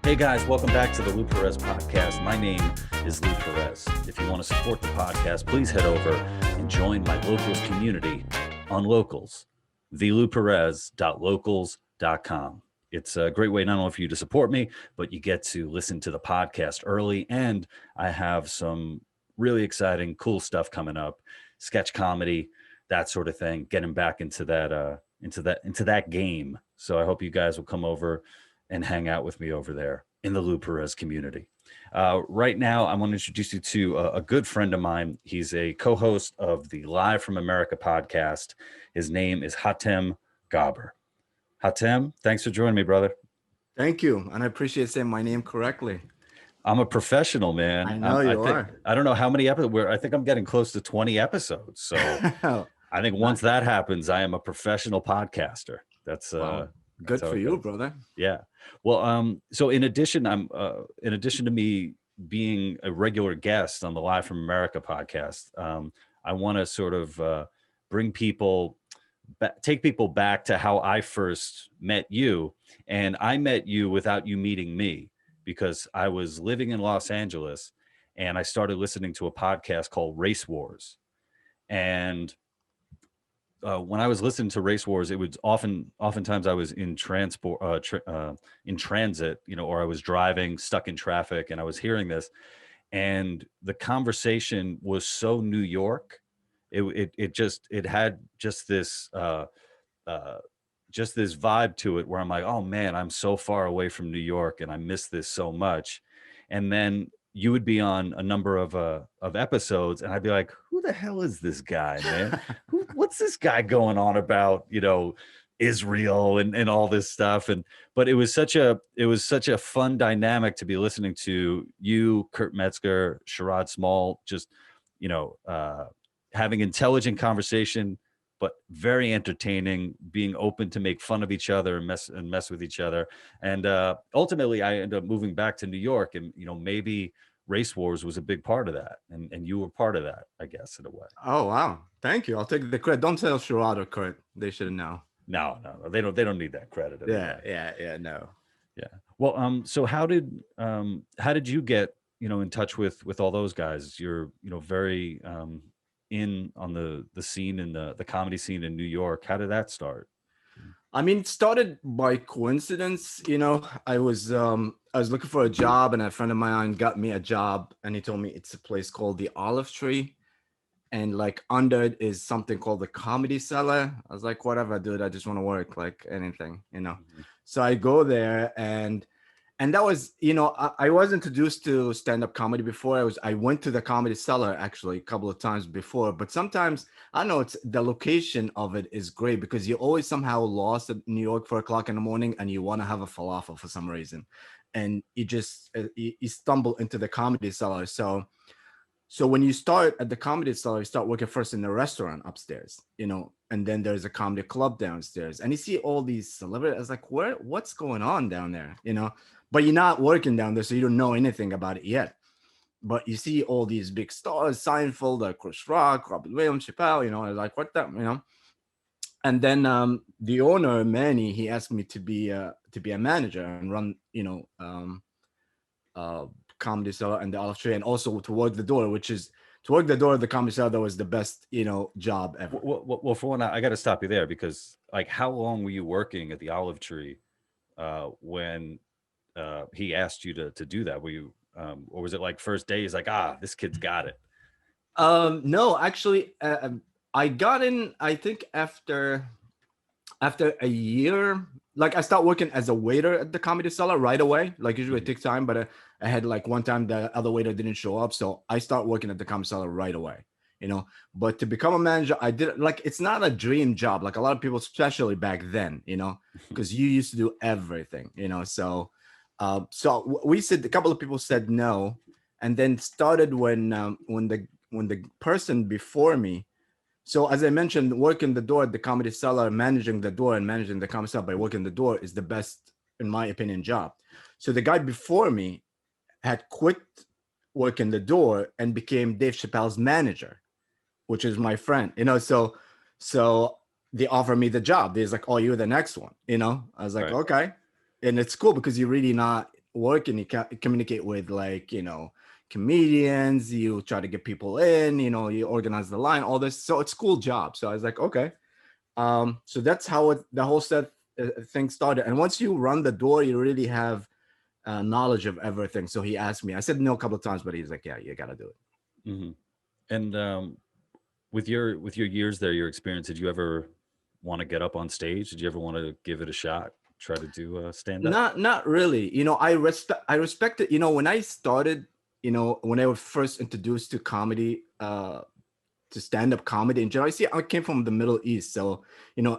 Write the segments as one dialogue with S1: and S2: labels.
S1: Hey guys, welcome back to the Lou Perez Podcast. My name is Lou Perez. If you want to support the podcast, please head over and join my Locals community on Locals, thelouperez.locals.com. It's a great way not only for you to support me, but you get to listen to the podcast early. And I have some really exciting, cool stuff coming up, sketch comedy, that sort of thing, getting back into that game. So I hope you guys will come over and hang out with me over there in the Lou Perez community. Right now, I want to introduce you to a good friend of mine. He's a co-host of the Live from America podcast. His name is Hatem Gabr. Hatem, thanks for joining me, brother.
S2: Thank you. And I appreciate saying my name correctly.
S1: I'm a professional, man.
S2: I know you are.
S1: I don't know how many episodes. I think I'm getting close to 20 episodes. So I think once that happens, I am a professional podcaster. That's
S2: good for you, brother.
S1: Yeah. Well, so in addition to me being a regular guest on the Live from America podcast, I want to sort of bring people, take people back to how I first met you. And I met you without you meeting me, because I was living in Los Angeles and I started listening to a podcast called Race Wars. And when I was listening to Race Wars, it was oftentimes I was in transit, or I was driving, stuck in traffic, and I was hearing this, and the conversation was so New York. It had just this vibe to it where I'm like, oh man, I'm so far away from New York and I miss this so much. And then you would be on a number of episodes and I'd be like, who the hell is this guy, man? What's this guy going on about, Israel and all this stuff. But it was such a fun dynamic to be listening to you, Kurt Metzger, Sherrod Small, just, having intelligent conversation, but very entertaining, being open to make fun of each other and mess with each other. And ultimately I ended up moving back to New York, and, maybe Race Wars was a big part of that. And you were part of that, I guess, in a way.
S2: Oh, wow. Thank you. I'll take the credit. Don't tell Sherrod or Kurt. They should know.
S1: No. They don't need that credit.
S2: Yeah. No.
S1: Yeah. Well, so how did you get, in touch with all those guys? You're, very, in on the scene in the comedy scene in New York. How did that start?
S2: I mean, it started by coincidence. I was looking for a job, and a friend of mine got me a job, and he told me it's a place called the Olive Tree, and like under it is something called the Comedy Cellar. I was like, whatever, dude, I just want to work, like anything,
S1: Mm-hmm.
S2: So I go there, and that was, I was introduced to stand-up comedy before. I went to the Comedy Cellar actually a couple of times before, but sometimes, I don't know, it's the location of it is great because you're always somehow lost at New York 4:00 in the morning and you want to have a falafel for some reason. And you just, you stumble into the Comedy Cellar. So when you start at the Comedy Cellar, you start working first in the restaurant upstairs, and then there's a comedy club downstairs, and you see all these celebrities. I was like, what's going on down there, But you're not working down there, so you don't know anything about it yet. But you see all these big stars, Seinfeld, Chris Rock, Robin Williams, Chappelle, I was like, what the, And then the owner, Manny, he asked me to be a manager and run, Comedy Cellar and the Olive Tree, and also to work the door, which is to work the door of the Comedy Cellar. That was the best, job ever.
S1: Well, for one, I got to stop you there, because like, how long were you working at the Olive Tree when he asked you to do that? Were you, or was it like first day, he's like, this kid's got it?
S2: No, actually, I got in, I think after a year. Like, I started working as a waiter at the Comedy Cellar right away. Like, usually it takes time, but I had like one time the other waiter didn't show up, so I started working at the Comedy Cellar right away. But to become a manager, I did, like, it's not a dream job, like a lot of people, especially back then, because you used to do everything, so we said, a couple of people said no, and then started when the person before me. So as I mentioned, working the door at the Comedy Cellar, managing the door and managing the Comedy Cellar by working the door is the best, in my opinion, job. So the guy before me had quit working the door and became Dave Chappelle's manager, which is my friend, so they offered me the job. They're like, oh, you're the next one, I was like,
S1: right.
S2: Okay. And it's cool because you're really not work and you communicate with, like, comedians, you try to get people in, you organize the line, all this. So it's a cool job. So I was like, okay. So that's how the whole set thing started. And once you run the door, you really have knowledge of everything. So he asked me, I said no a couple of times, but he's like, yeah, you got to do it.
S1: Mm-hmm. And with your years there, your experience, did you ever want to get up on stage? Did you ever want to give it a shot? Try to do stand up?
S2: Not really. I respect it. When I started, when I was first introduced to comedy, to stand-up comedy in general. I came from the Middle East, so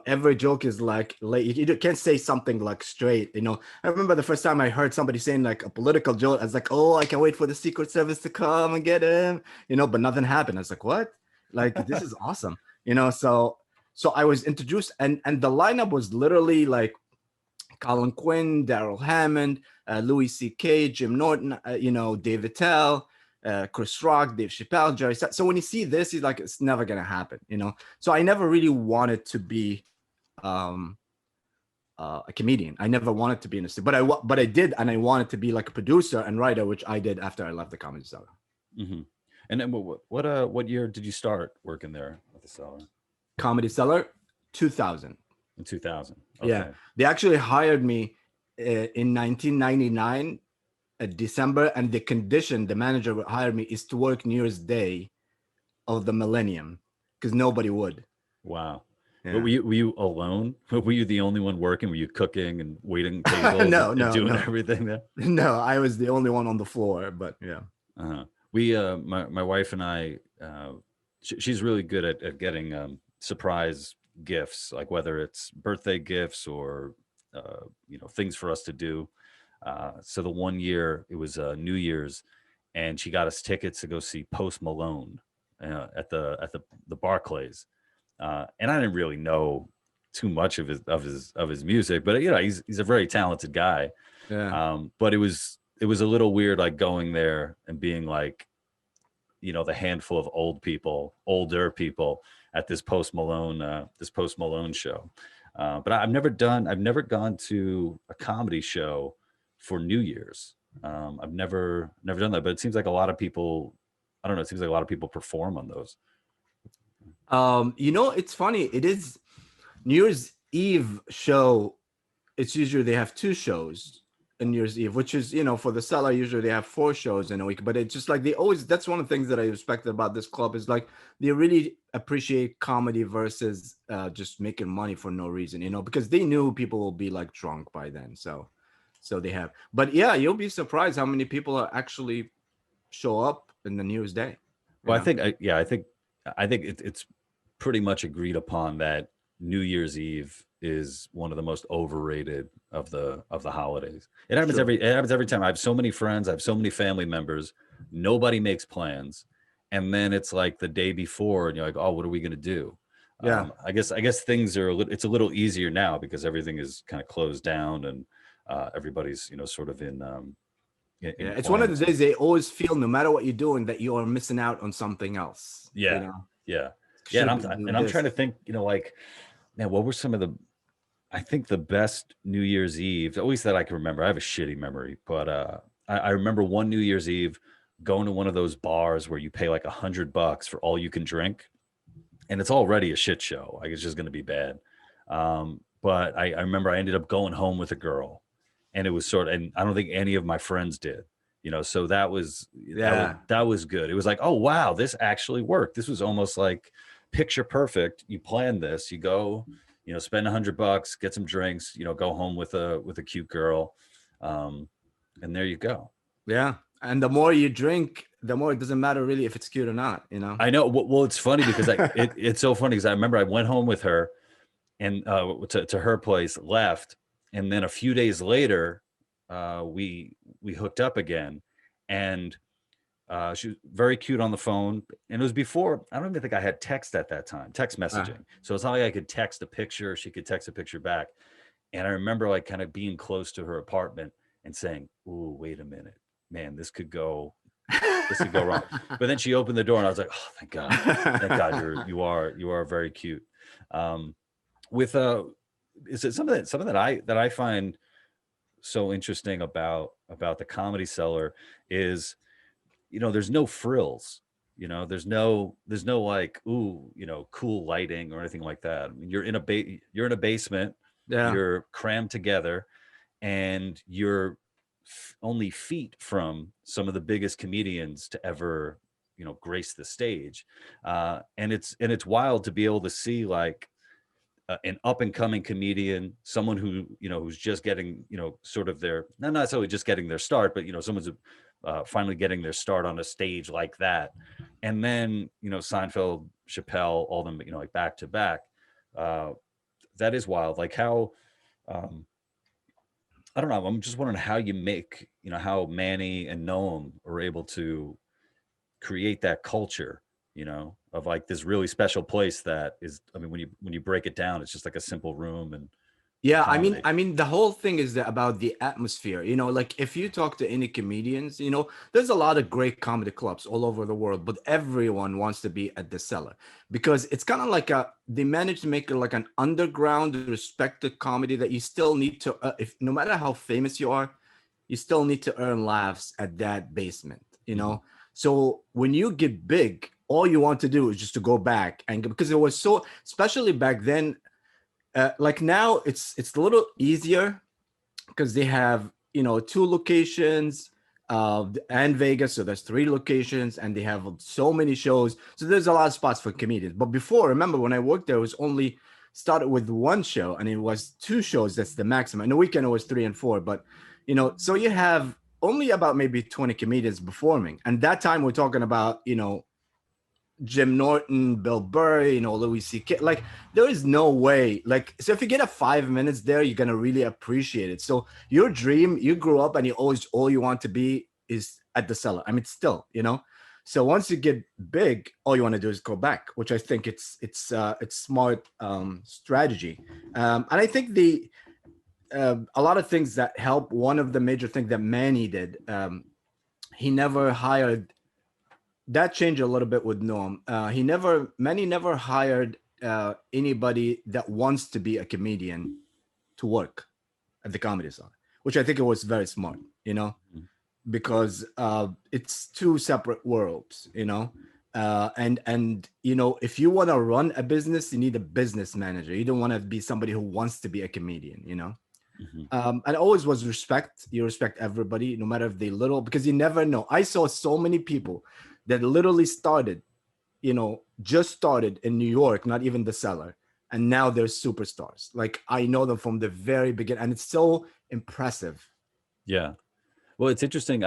S2: every joke is like you can't say something like straight. I remember the first time I heard somebody saying like a political joke, I was like, oh, I can't wait for the Secret Service to come and get him, but nothing happened. I was like, what? Like, this is awesome. So I was introduced, and the lineup was literally like Colin Quinn, Daryl Hammond, Louis C.K., Jim Norton, Dave Attell, Chris Rock, Dave Chappelle, Jerry. So when you see this, he's like, it's never gonna happen, So I never really wanted to be a comedian. I never wanted to be in a studio, but I did, and I wanted to be like a producer and writer, which I did after I left the Comedy Cellar.
S1: Mm-hmm. And then what year did you start working there at the Cellar?
S2: Comedy Cellar, 2000.
S1: In 2000. Okay.
S2: Yeah, they actually hired me in 1999. December, and the manager would hire me is to work New Year's Day of the millennium, because nobody would.
S1: Wow. Yeah. But were you alone? Were you the only one working? Were you cooking and waiting tables
S2: no,
S1: and doing everything there?
S2: No, I was the only one on the floor, but yeah.
S1: We my wife and I, she's really good at getting surprise gifts, like whether it's birthday gifts or things for us to do. So the one year it was New Year's, and she got us tickets to go see Post Malone at the Barclays, and I didn't really know too much of his music, but he's a very talented guy.
S2: Yeah.
S1: But it was a little weird, like going there and being like, the handful of older people at this Post Malone show. But I've never gone to a comedy show for New Year's. I've never done that, but it seems like a lot of people, I don't know, it seems like a lot of people perform on those.
S2: It's funny. It is New Year's Eve show. It's usually they have 2 shows in New Year's Eve, which is, for the Cellar, usually they have 4 shows in a week, but it's just like that's one of the things that I respect about this club is like, they really appreciate comedy versus just making money for no reason, because they knew people will be like drunk by then. So they have, but yeah, you'll be surprised how many people actually show up in the New Year's Day.
S1: Well, I think it's pretty much agreed upon that New Year's Eve is one of the most overrated of the holidays. It happens every time. I have so many friends, I have so many family members. Nobody makes plans, and then it's like the day before, and you're like, oh, what are we gonna do?
S2: Yeah,
S1: I guess things are it's a little easier now because everything is kind of closed down and everybody's sort of in
S2: it's one of the days they always feel, no matter what you're doing, that you are missing out on something else.
S1: Yeah. And I'm trying to think, like, man, what were some of I think the best New Year's Eve, at least that I can remember. I have a shitty memory, but I remember one New Year's Eve going to one of those bars where you pay like $100 for all you can drink, and it's already a shit show. Like, it's just going to be bad. But I remember I ended up going home with a girl, and it was and I don't think any of my friends did, so that was good. It was like, oh, wow, this actually worked. This was almost like picture perfect. You plan this, you go, spend $100, get some drinks, go home with a cute girl. And there you go.
S2: Yeah. And the more you drink, the more it doesn't matter really if it's cute or not,
S1: I know. Well, it's funny because it's so funny because I remember I went home with her and to her place, left. And then a few days later, we hooked up again, and she was very cute on the phone. And it was before, I don't even think I had text at that time, text messaging. So it's not like I could text a picture, she could text a picture back. And I remember like kind of being close to her apartment and saying, "Ooh, wait a minute, man, this could go wrong." But then she opened the door and I was like, "Oh, thank God, you are very cute." Is it something that I find so interesting about the Comedy Cellar is, there's no frills. There's no like, ooh, cool lighting or anything like that. I mean, you're in a basement,
S2: Yeah.
S1: you're crammed together, and you're only feet from some of the biggest comedians to ever, grace the stage. And it's wild to be able to see like an up and coming comedian, someone who's just getting, sort of their, not necessarily just getting their start, but someone's finally getting their start on a stage like that. And then, Seinfeld, Chappelle, all them, like back to back. Uh, that is wild. Like how, um, I don't know. I'm just wondering how you make, how Manny and Noam are able to create that culture, of like this really special place that is, I mean, when you break it down, it's just like a simple room and
S2: Yeah, I mean,
S1: comedy.
S2: the whole thing is about the atmosphere. Like if you talk to any comedians, there's a lot of great comedy clubs all over the world, but everyone wants to be at the Cellar because it's kind of like they managed to make it like an underground, respected comedy that you still need to, if no matter how famous you are, you still need to earn laughs at that basement.
S1: Mhm.
S2: So when you get big, all you want to do is just to go back and because it was so, especially back then. Like now it's a little easier because they have two locations and Vegas, so there's three locations and they have so many shows, so there's a lot of spots for comedians. But before, remember when I worked there, it was only started with one show and it was two shows, that's the maximum, and the weekend it was 3 and 4. But so you have only about maybe 20 comedians performing, and that time we're talking about Jim Norton, Bill Burr, Louis C.K. Like, there is no way. Like, so if you get a 5 minutes there, you're gonna really appreciate it. So your dream, you grew up and you always all you want to be is at the Cellar. I mean, still, So once you get big, all you want to do is go back, which I think it's smart strategy. And I think a lot of things that help. One of the major things that Manny did, he never hired. That changed a little bit with Noam. Manny never hired anybody that wants to be a comedian to work at the Comedy Cellar, which I think it was very smart,
S1: Mhm.
S2: because it's two separate worlds, and if you want to run a business, you need a business manager. You don't want to be somebody who wants to be a comedian.
S1: Mhm.
S2: And always was respect. You respect everybody, no matter if they little, because you never know. I saw so many people that literally started, just started in New York, not even the Cellar, and now they're superstars. Like I know them from the very beginning, and it's so impressive.
S1: Yeah. Well, it's interesting.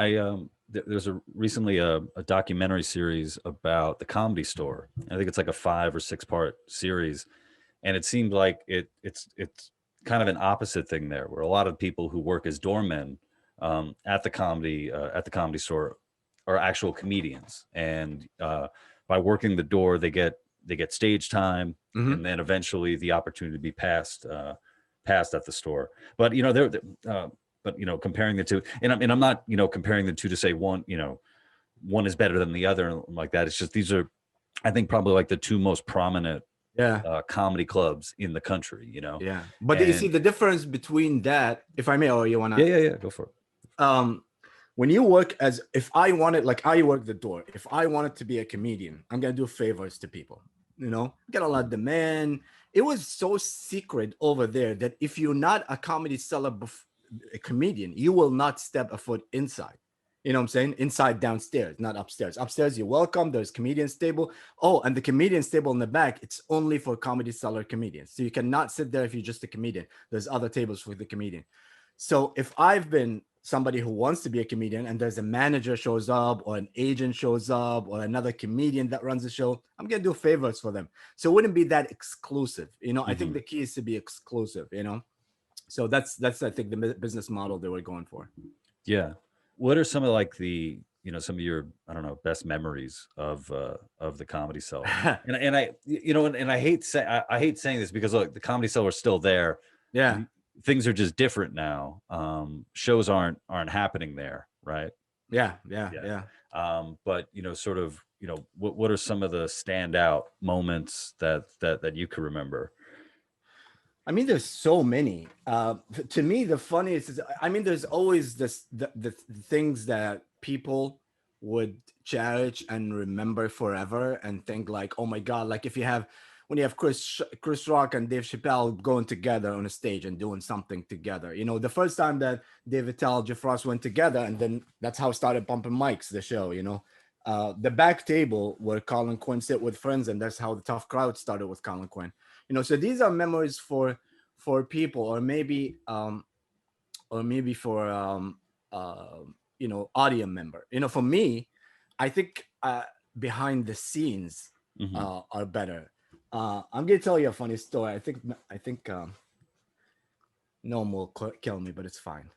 S1: There's recently a documentary series about the Comedy Store. I think it's like a 5 or 6 part series, and it seemed like it's kind of an opposite thing there, where a lot of people who work as doormen at the Comedy Store are actual comedians, and by working the door, they get stage time,
S2: Hmm.
S1: and then eventually the opportunity to be passed at the store. But comparing the two, and I'm not comparing the two to say one is better than the other and like that. It's just these are, I think, probably like the two most prominent
S2: Yeah,
S1: comedy clubs in the country.
S2: yeah. But you see
S1: And
S2: the difference between that, if I may, or you
S1: yeah,
S2: wanna,
S1: yeah, yeah, go for it.
S2: um, when you work as, if I wanted, like I work the door, if I wanted to be a comedian, I'm gonna do favors to people, get a lot of demand. It was so secret over there that if you're not a Comedy Cellar a comedian, you will not step a foot inside. You know what I'm saying? Inside, downstairs, not upstairs. Upstairs, you're welcome. There's comedian's table. Oh, and the comedian's table in the back, it's only for Comedy Cellar comedians. So you cannot sit there if you're just a comedian. There's other tables for the comedian. So if I've been somebody who wants to be a comedian and there's a manager shows up or an agent shows up or another comedian that runs the show, I'm gonna do favors for them. So it wouldn't be that exclusive. I think
S1: Hmm.
S2: the key is to be exclusive. So that's I think the business model they were going for.
S1: Yeah. What are some of like the some of your, I don't know, best memories of the Comedy Cellar? And I and I hate saying this because look, the Comedy Cellar is still there.
S2: Yeah.
S1: The- Things are just different now. Shows aren't happening there, right?
S2: Yeah. Yeah.
S1: Yeah.
S2: Yeah.
S1: But sort of, what are some of the standout moments that you can remember?
S2: I mean, there's so many. To me, the funniest is, I mean, there's always the things that people would cherish and remember forever and think like, oh my God, like if you have, when you have Chris Rock and Dave Chappelle going together on a stage and doing something together. You know, the first time that Dave Attell, Jeff Ross went together, and then that's how it started Bumping Mics, the show, you know. The back table where Colin Quinn sit with friends, and that's how the Tough Crowd started with Colin Quinn. You know, so these are memories for people, or maybe for you know, audience member. You know, for me, I think behind the scenes are better. I'm gonna tell you a funny story. I think Noam will kill me, but it's fine.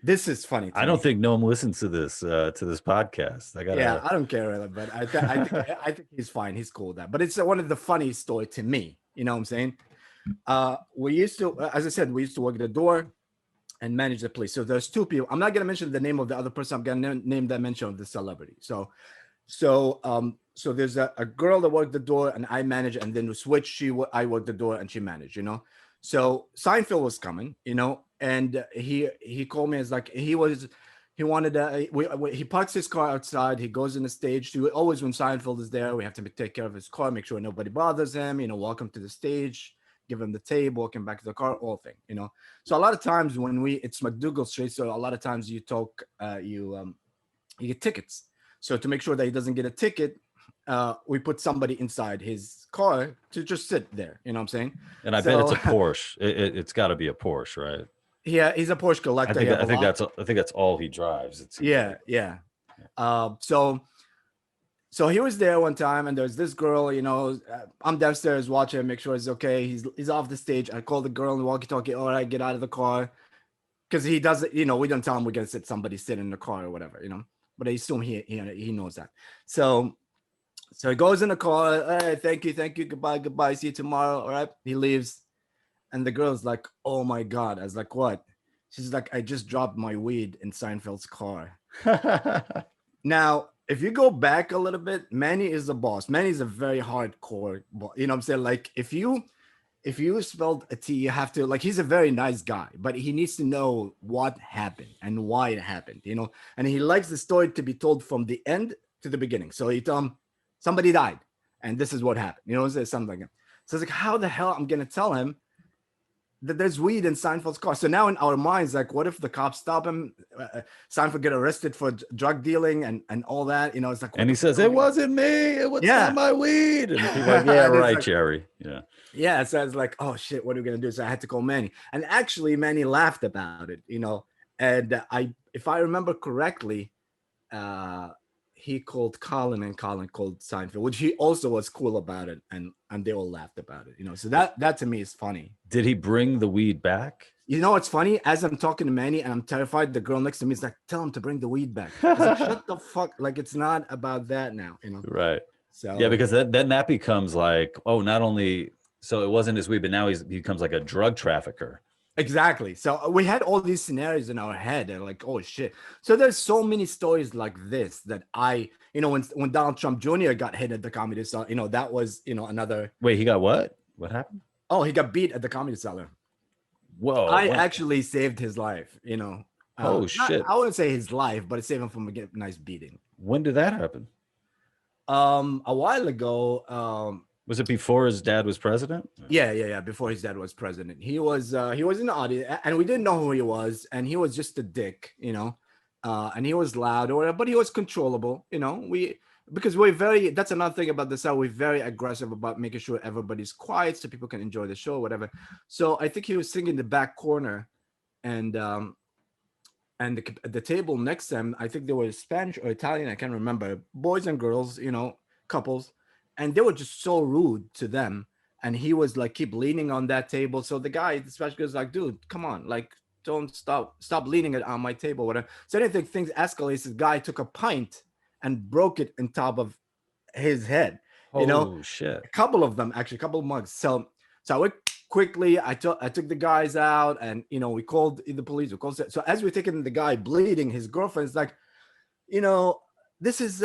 S2: This is funny.
S1: I don't think Noam listens to this podcast.
S2: Yeah, I don't care, but I think he's fine. He's cool with that. But it's one of the funny story to me. You know what I'm saying? We used to, as I said, we used to work the door and manage the place. So there's two people. I'm not gonna mention the name of the other person. I'm gonna name the mention of the celebrity. So there's a girl that worked the door and I manage, and then we switch. I worked the door and she managed. You know. So Seinfeld was coming. You know, and he called me as like he wanted he parks his car outside. He goes in the stage. Always when Seinfeld is there, we have to take care of his car, make sure nobody bothers him. You know, welcome to the stage, give him the table, welcome back to the car, all thing. You know, so a lot of times when it's McDougal Street, so a lot of times you talk, you get tickets. So to make sure that he doesn't get a ticket, we put somebody inside his car to just sit there. You know what I'm saying?
S1: And I bet it's a Porsche. It's got to be a Porsche, right?
S2: Yeah, he's a Porsche collector.
S1: I think that's all he drives.
S2: Yeah. So he was there one time, and there's this girl. You know, I'm downstairs watching, make sure it's okay. He's off the stage. I call the girl in the walkie-talkie. All right, get out of the car, because he doesn't. You know, we don't tell him we're gonna somebody sit in the car or whatever. You know, but I assume he knows that. So he goes in the car. All right, thank you, goodbye, see you tomorrow. All right, he leaves. And the girl's like, oh my God. I was like, what? She's like, I just dropped my weed in Seinfeld's car. Now, if you go back a little bit, Manny is the boss. Manny's a very hardcore boss. You know what I'm saying? Like, if you spelled a T, you have to, like, he's a very nice guy, but he needs to know what happened and why it happened, you know? And he likes the story to be told from the end to the beginning. So he told him, somebody died, and this is what happened. You know, something like that. So it's like, how the hell I'm going to tell him that there's weed in Seinfeld's car? So now in our minds, like, what if the cops stop him? Seinfeld get arrested for drug dealing and all that. You know, it's like,
S1: and he says, "It wasn't me. It was not my weed." And people are like, "Yeah, right, like, Jerry."
S2: Yeah. So I was like, "Oh shit, what are we gonna do?" So I had to call Manny, and actually Manny laughed about it. You know, and if I remember correctly, he called Colin, and Colin called Seinfeld, which he also was cool about it, and they all laughed about it, you know. So that to me is funny.
S1: Did he bring the weed back?
S2: You know what's funny? As I'm talking to Manny and I'm terrified, the girl next to me is like, "Tell him to bring the weed back." I was like, shut the fuck! Like, it's not about that now, you know.
S1: Right.
S2: So
S1: yeah, because then that becomes like, oh, not only so it wasn't his weed, but now he becomes like a drug trafficker.
S2: Exactly. So we had all these scenarios in our head, and like, oh shit. So there's so many stories like this that you know, when Donald Trump Jr. got hit at the Comedy Cellar, you know, that was, you know, another.
S1: Wait, he got what? What happened?
S2: Oh, he got beat at the Comedy Cellar.
S1: Whoa!
S2: I actually saved his life. You know.
S1: Oh shit!
S2: I wouldn't say his life, but it saved him from a nice beating.
S1: When did that happen?
S2: A while ago.
S1: Was it before his dad was president?
S2: Yeah. Before his dad was president, he was in the audience, and we didn't know who he was, and he was just a dick, you know, and he was loud or whatever, but he was controllable, you know. Because that's another thing about the cell. We're very aggressive about making sure everybody's quiet so people can enjoy the show, whatever. So I think he was sitting in the back corner, and the table next to him, I think they were Spanish or Italian, I can't remember, boys and girls, you know, couples. And they were just so rude to them. And he was like, keep leaning on that table. So the Spanish guy was like, dude, come on. Like, don't stop leaning it on my table. Whatever. So I think things escalated. The guy took a pint and broke it on top of his head. You know,
S1: shit.
S2: A couple of mugs. So I went quickly. I took the guys out, and, you know, we called the police. So as we're taking the guy bleeding, his girlfriend's like, you know, this is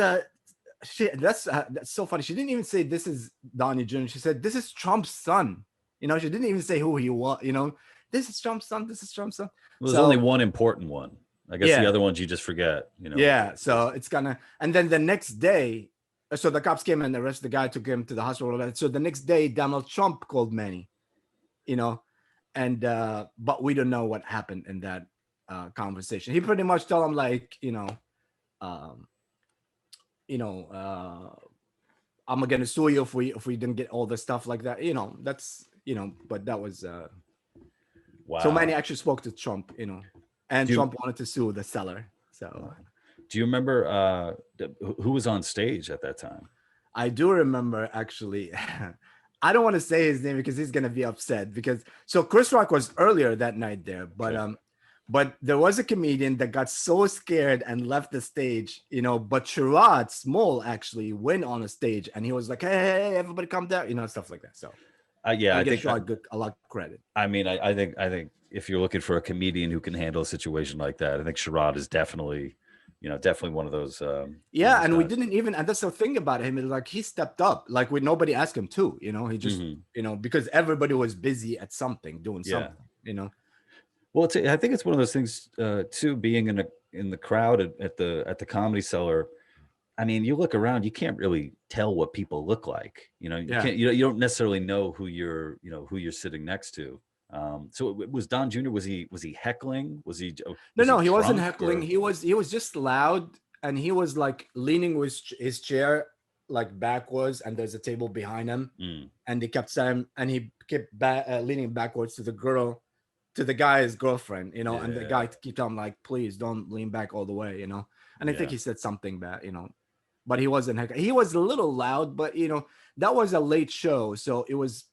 S2: shit, that's so funny. She didn't even say this is Donnie Jr. She said, this is Trump's son. You know, she didn't even say who he was. You know, this is Trump's son. This is Trump's son.
S1: Well, there's
S2: So
S1: only one important one. I guess the
S2: yeah,
S1: other ones you just forget, you know.
S2: yeah. So it's gonna, and then the next day, so the cops came and arrested the guy, took him to the hospital. So the next day, Donald Trump called Manny, you know, and but we don't know what happened in that conversation. He pretty much told him like, um, you know, I'm gonna sue you if we didn't get all the stuff like that. You know, that's but that was so
S1: Wow.
S2: Manny actually spoke to Trump, and
S1: Do you,
S2: Trump wanted to sue the seller. So
S1: do you remember who was on stage at that time?
S2: I do remember actually. I don't want to say his name because he's gonna be upset because so Chris Rock was earlier that night there, but
S1: Okay.
S2: but there was a comedian that got so scared and left the stage, but Sherrod Small actually went on a stage and he was like, hey, everybody calm down, stuff like that. So
S1: Yeah,
S2: I
S1: I
S2: give
S1: think.
S2: Sherrod a lot of credit.
S1: I mean, I think if you're looking for a comedian who can handle a situation like that, I think Sherrod is definitely, definitely one of those. One of
S2: Yeah,
S1: those
S2: and we
S1: guys.
S2: didn't even, and that's the thing about him is like he stepped up, like with nobody asked him to, he just,
S1: Mhm.
S2: because everybody was busy at something, doing
S1: Yeah.
S2: something.
S1: Well, I think it's one of those things too. Being in the crowd at the Comedy Cellar, I mean, you look around, you can't really tell what people look like. You
S2: Yeah.
S1: can't. You don't necessarily know who you're sitting next to. So it was Don Jr. Was he heckling? Was he
S2: No, he wasn't
S1: drunk
S2: heckling.
S1: or?
S2: He was just loud, and he was like leaning with his chair like backwards, and there's a table behind him,
S1: Mm,
S2: and he kept saying, and he kept leaning backwards to the girl, to the guy's girlfriend, and the
S1: yeah,
S2: guy keep telling him like, please don't lean back all the way. And I think
S1: yeah,
S2: he said something bad. But he wasn't heckling. He was a little loud, but that was a late show, so it was.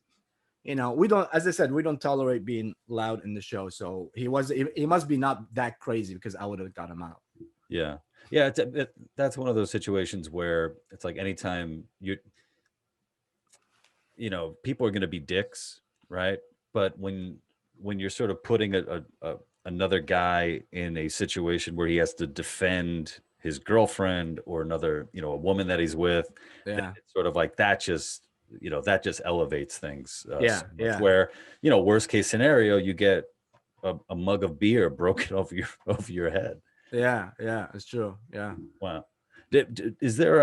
S2: We don't, as I said, we don't tolerate being loud in the show. So he must be not that crazy because I would have got him out.
S1: yeah, yeah. That's one of those situations where it's like anytime people are going to be dicks, right? But when you're sort of putting another guy in a situation where he has to defend his girlfriend or another, a woman that he's with, then
S2: Yeah.
S1: it's sort of like that just elevates things
S2: Yeah.
S1: so much.
S2: Yeah.
S1: Where worst case scenario, you get a mug of beer broken over your head.
S2: Yeah. Yeah. It's true. Yeah.
S1: Wow. Is there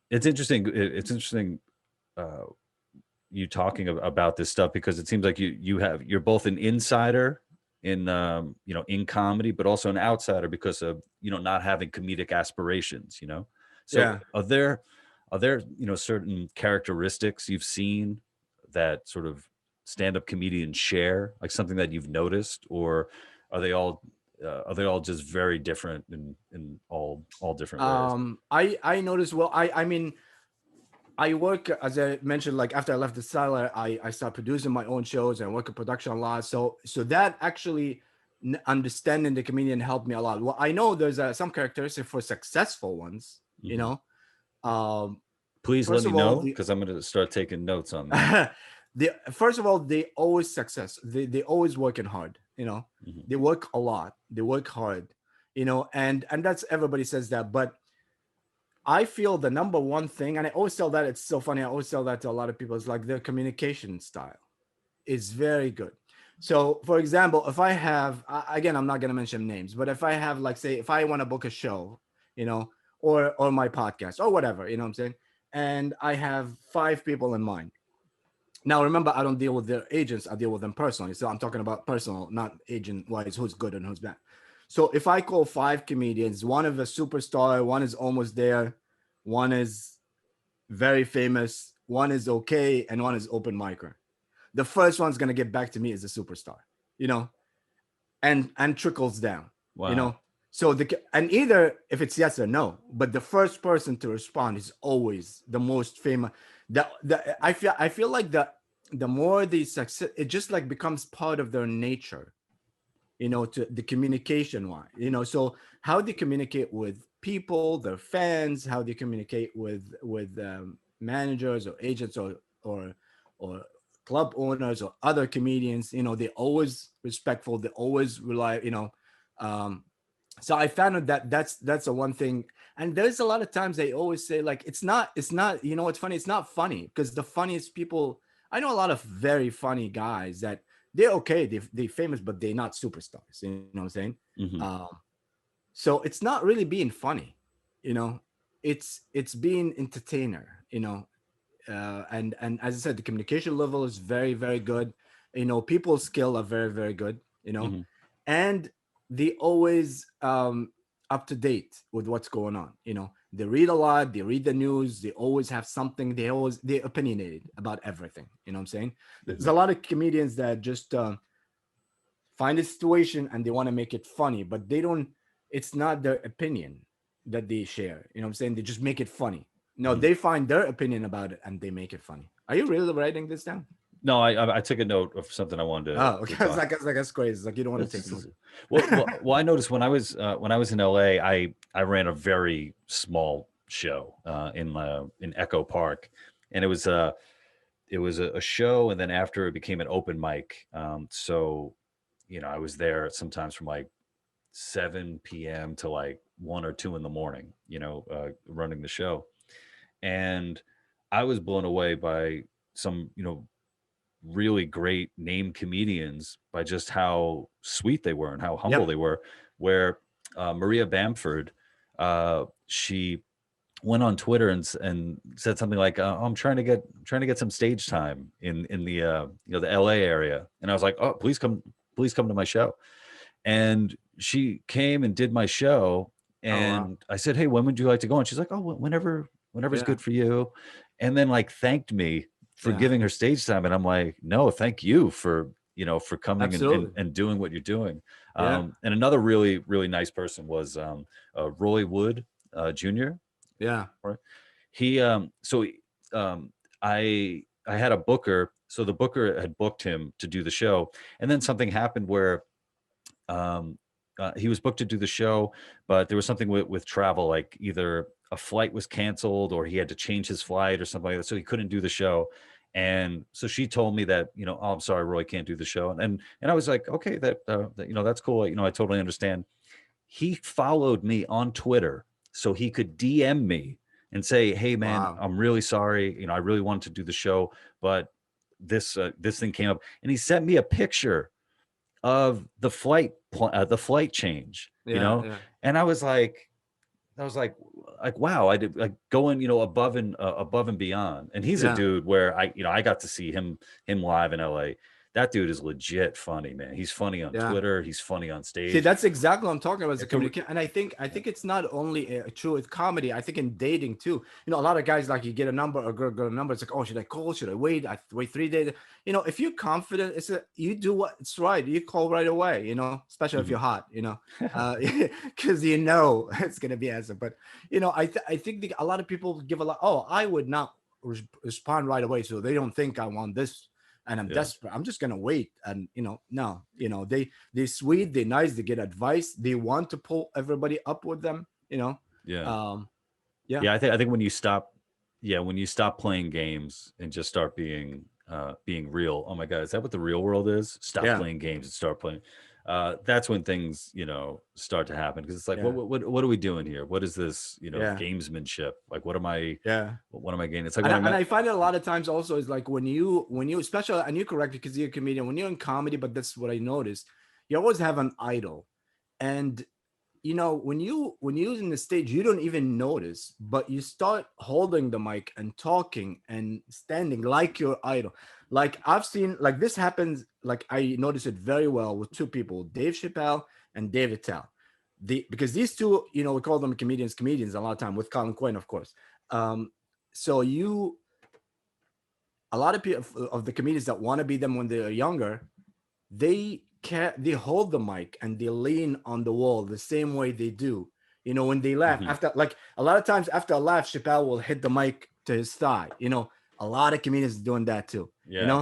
S1: it's interesting. It's interesting you talking about this stuff because it seems like you're both an insider in comedy, but also an outsider because of not having comedic aspirations. So
S2: Yeah.
S1: are there certain characteristics you've seen that sort of stand-up comedians share, like something that you've noticed, or are they all just very different in all different ways?
S2: I noticed. Well, I mean, I work, as I mentioned, like after I left the cellar, I started producing my own shows and I work in production a lot. So that actually understanding the comedian helped me a lot. Well, I know there's some characteristics for successful ones.
S1: Mhm.
S2: Um,
S1: Please let
S2: First
S1: me
S2: of all,
S1: know because I'm going to start taking notes on that.
S2: first of all, they always success. They always working hard.
S1: Mhm.
S2: They work a lot. They work hard. And that's everybody says that, but I feel the number one thing, and I always tell that, it's so funny. I always tell that to a lot of people. It's like their communication style is very good. So, for example, if I have, again, I'm not going to mention names, but if I have, like, say, if I want to book a show, or my podcast or whatever, what I'm saying, and I have 5 people in mind. Now, remember, I don't deal with their agents. I deal with them personally. So I'm talking about personal, not agent wise, who's good and who's bad. So if I call 5 comedians, one is a superstar, one is almost there, one is very famous, one is okay, and one is open micer. The first one's gonna get back to me as a superstar, you know, and trickles down, you
S1: Wow.
S2: know. So and either if it's yes or no, but the first person to respond is always the most famous. I feel like the more the success, it just like becomes part of their nature, to the communication one, so how they communicate with people, their fans, how they communicate with managers or agents or club owners or other comedians, they always respectful, they always rely, um so I found out that that's the one thing. And there's a lot of times they always say like it's not, what's funny, it's not funny because the funniest people I know a lot of very funny guys that they're okay, they're famous, but they're not superstars. You know what I'm saying?
S1: Hmm.
S2: Um, so it's not really being funny, you know. It's being entertainer, you know. And as I said, the communication level is very very good. You know, people's skill are very very good. You know,
S1: Hmm.
S2: and they always up to date with what's going on. You know, they read a lot, they read the news, they always have something, they're opinionated about everything. You know what I'm saying? There's
S1: Hmm.
S2: a lot of comedians that just find a situation and they want to make it funny, but they don't, it's not their opinion that they share. You know what I'm saying? They just make it funny. No,
S1: Hmm.
S2: they find their opinion about it and they make it funny. Are you really writing this down?
S1: No, I took a note of something I wanted
S2: Oh,
S1: to
S2: okay.
S1: talk.
S2: It's like that's crazy. It's like you don't want to take notes.
S1: Well, I noticed when I was in LA, I ran a very small show in Echo Park, and it was a show, and then after it became an open mic. So you know, I was there sometimes from like 7 p.m. to like 1 or 2 in the morning. You know, running the show, and I was blown away by some, you know, really great name comedians by just how sweet they were and how humble
S2: Yep.
S1: they were. Where Maria Bamford, she went on Twitter and said something like, "I'm trying to get some stage time in the you know, the LA area," and I was like, "Oh, please come to my show." And she came and did my show,
S2: Oh wow.
S1: and I said, "Hey, when would you like to go?" And she's like, "Oh, whenever's
S2: Yeah.
S1: good for you," and then like thanked me for
S2: Yeah.
S1: giving her stage time, and I'm like, "No, thank you for, you know, for coming
S2: Absolutely.
S1: and doing what you're doing."
S2: Yeah.
S1: And another really nice person was Roy Wood Jr.
S2: Yeah.
S1: Right? He so um, I had a booker, so the booker had booked him to do the show, and then something happened where um, he was booked to do the show, but there was something with travel, like either a flight was canceled or he had to change his flight or something like that, so he couldn't do the show. And so she told me that, you know, "Oh, I'm sorry, Roy can't do the show," and I was like, "Okay, that, you know, that's cool. You know, I totally understand." He followed me on Twitter so he could DM me and say, "Hey, man,
S2: Wow.
S1: I'm really sorry. You know, I really wanted to do the show, but this thing came up." And he sent me a picture of the flight change, you
S2: Yeah.
S1: know?
S2: Yeah.
S1: And I was like, wow, I did like going, you know, above and beyond. And he's a
S2: Yeah.
S1: dude where you know, I got to see him live in LA. That dude is legit funny, man. He's funny on
S2: Yeah.
S1: Twitter. He's funny on
S2: See,
S1: stage.
S2: that's exactly what I'm talking about. Is the
S1: It's a,
S2: communication, and I think it's not only true with comedy. I think in dating too. You know, a lot of guys like you get a number, a girl a number. It's like, oh, should I call? Should I wait? I wait 3 days. You know, if you're confident, you do what's right. You call right away. You know, especially if
S1: Mhm.
S2: you're hot. You know, because you know it's gonna be answered. But you know, I think a lot of people give a lot. Oh, I would not respond right away, so they don't think I want this. And I'm
S1: Yeah.
S2: desperate. I'm just gonna wait. And you know, no, you know, they're sweet, they're nice, they get advice, they want to pull everybody up with them, you know.
S1: Yeah.
S2: um yeah.
S1: Yeah. I think when you stop, yeah, when you stop playing games and just start being real. Oh my God, is that what the real world is? Stop
S2: Yeah.
S1: playing games and start playing. That's when things, you know, start to happen, because it's like,
S2: Yeah.
S1: what are we doing here? What is this, you know,
S2: Yeah.
S1: gamesmanship? Like,
S2: Yeah.
S1: what am I getting? It's like
S2: And
S1: when
S2: I,
S1: I
S2: and
S1: met.
S2: I find it a lot of times also is like when you especially, and you correct because you're a comedian, when you're in comedy, but that's what I noticed, you always have an idol. And you know, when you're in the stage, you don't even notice, but you start holding the mic and talking and standing like your idol. Like I've seen, like this happens, like I notice it very well with two people, Dave Chappelle and David Tell. Because these two, you know, we call them comedians a lot of time, with Colin Quinn, of course. um so you A lot of people of the comedians that want to be them when they're younger, they hold the mic and they lean on the wall the same way they do, you know, when they laugh.
S1: Mhm.
S2: After, like, a lot of times after a laugh, Chappelle will hit the mic to his thigh, you know. A lot of comedians doing that too, you
S1: Yeah.
S2: know.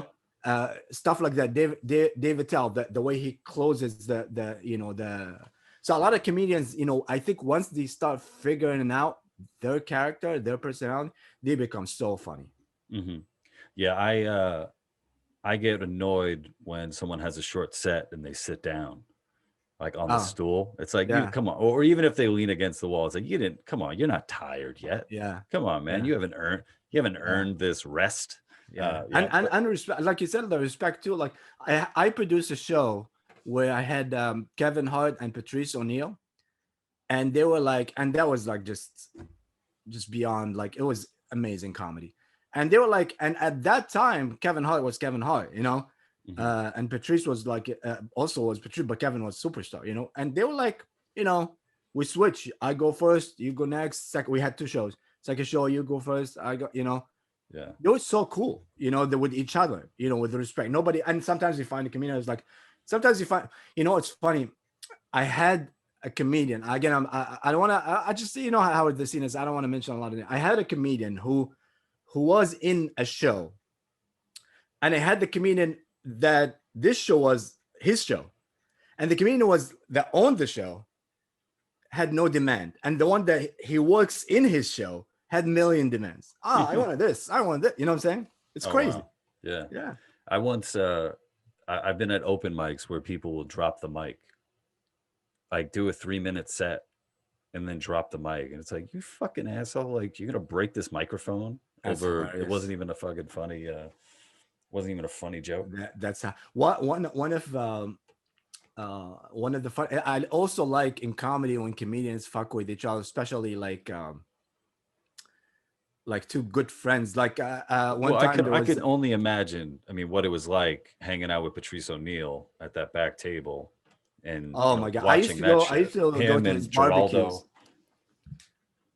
S2: Stuff like that. David Tell, the way he closes the you know, the so a lot of comedians, you know, I think once they start figuring out their character, their personality, they become so funny.
S1: Hmm. Yeah. I get annoyed when someone has a short set and they sit down like on the
S2: Oh
S1: stool. It's like, you
S2: yeah.
S1: come on, or even if they lean against the wall, it's like, you didn't come on, you're not tired yet.
S2: Yeah.
S1: Come on, man.
S2: Yeah.
S1: You haven't
S2: Yeah.
S1: earned this rest.
S2: And respect, like you said, the respect too. Like I produced a show where I had Kevin Hart and Patrice O'Neill, and they were like, and that was like just beyond, like, it was amazing comedy. And they were like, and at that time, Kevin Hart was Kevin Hart, you know, and Patrice was like, also was Patrice, but Kevin was superstar, you know. And they were like, you know, we switch. I go first, you go next. Second, we had 2 shows. Second show, you go first. I go, you know.
S1: Yeah.
S2: It was so cool, you know, with each other, you know, with the respect. Nobody, and sometimes you find a comedian is like, sometimes you find, you know, it's funny. I had a comedian. Again, I don't want to. I just, you know how the scene is. I don't want to mention a lot of it. I had a comedian who was in a show, and I had the comedian that this show was his show, and the comedian that owned the show had no demand, and the one that he works in his show had million demands. I wanted this. I wanted that. You know what I'm saying? It's crazy.
S1: Wow. Yeah.
S2: Yeah.
S1: I once, I've been at open mics where people will drop the mic, like do a 3-minute set and then drop the mic. And it's like, you fucking asshole. Like, you're going to break this microphone over, hilarious. It wasn't even a fucking funny, wasn't even a funny joke.
S2: That's how, one of the fun, I also like in comedy when comedians fuck with each other, especially like 2 good friends. Like one time
S1: I could only imagine, I mean, what it was like hanging out with Patrice O'Neill at that back table. And
S2: my God, I used to go to his barbecues.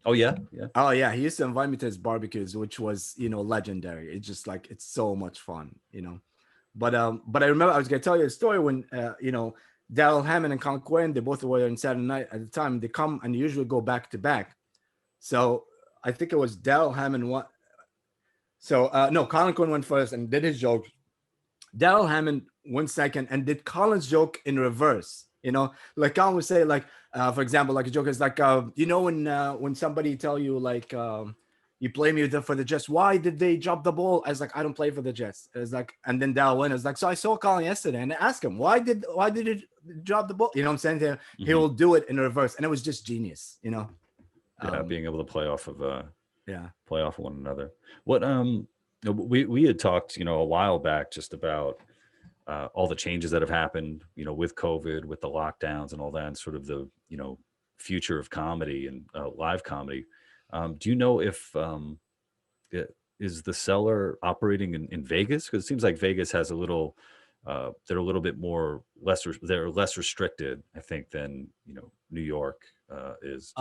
S1: Oh yeah.
S2: Oh yeah, he used to invite me to his barbecues, which was, you know, legendary. It's just like, it's so much fun, you know. But I remember I was gonna tell you a story when you know, Daryl Hammond and Colin Quinn, they both were in Saturday Night at the time. They come and usually go back to back. So I think it was Daryl Hammond one. So no, Colin Quinn went first and did his joke. Daryl Hammond went second and did Colin's joke in reverse. You know, like Colin would say, like, for example, like a joke is like, you know, when somebody tell you like, you play me for the Jets, why did they drop the ball? I was like, I don't play for the Jets. It's like, and then Daryl went, is like, so I saw Colin yesterday and I asked him, why did it drop the ball? You know what I'm saying? He will do it in reverse, and it was just genius. You know.
S1: Yeah, being able to play off of play off one another. What we had talked, you know, a while back just about all the changes that have happened, you know, with COVID, with the lockdowns and all that, and sort of the, you know, future of comedy and live comedy. Do you know if is the Cellar operating in Vegas? Because it seems like Vegas has a little they're a little bit more they're less restricted, I think, than, you know, New York is.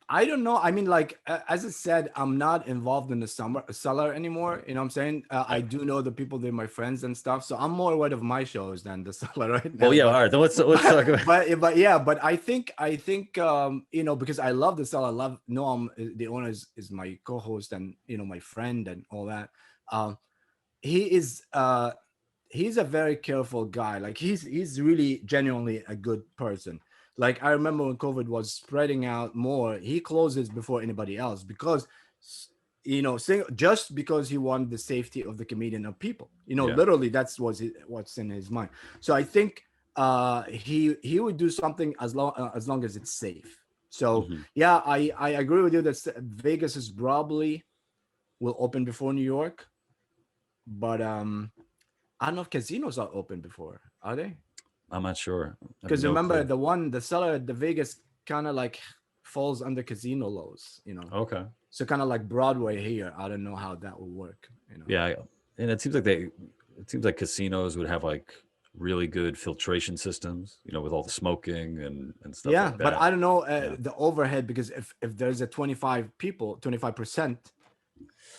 S2: I don't know. I mean, like, as I said, I'm not involved in the Cellar anymore. You know what I'm saying? I do know the people, they're my friends and stuff. So I'm more aware of my shows than the Cellar right now.
S1: Oh yeah, all right. Then let's talk about.
S2: But I think you know, because I love the Cellar. I love Noam, the owner is my co-host and, you know, my friend and all that. He's a very careful guy. Like he's really genuinely a good person. Like I remember when COVID was spreading out more, he closes before anybody else because, you know, just because he wanted the safety of the comedian of people, you know, literally that's what's in his mind. So I think he would do something as long as it's safe. So yeah, I agree with you that Vegas is probably will open before New York, but I don't know if casinos are open before. Are they?
S1: I'm not sure.
S2: Because remember the Cellar at the Vegas kind of like falls under casino laws, you know.
S1: Okay.
S2: So kind of like Broadway here. I don't know how that will work, you know.
S1: Yeah, and it seems like casinos would have like really good filtration systems, you know, with all the smoking and stuff.
S2: Yeah,
S1: like that.
S2: But I don't know the overhead, because if there's a 25%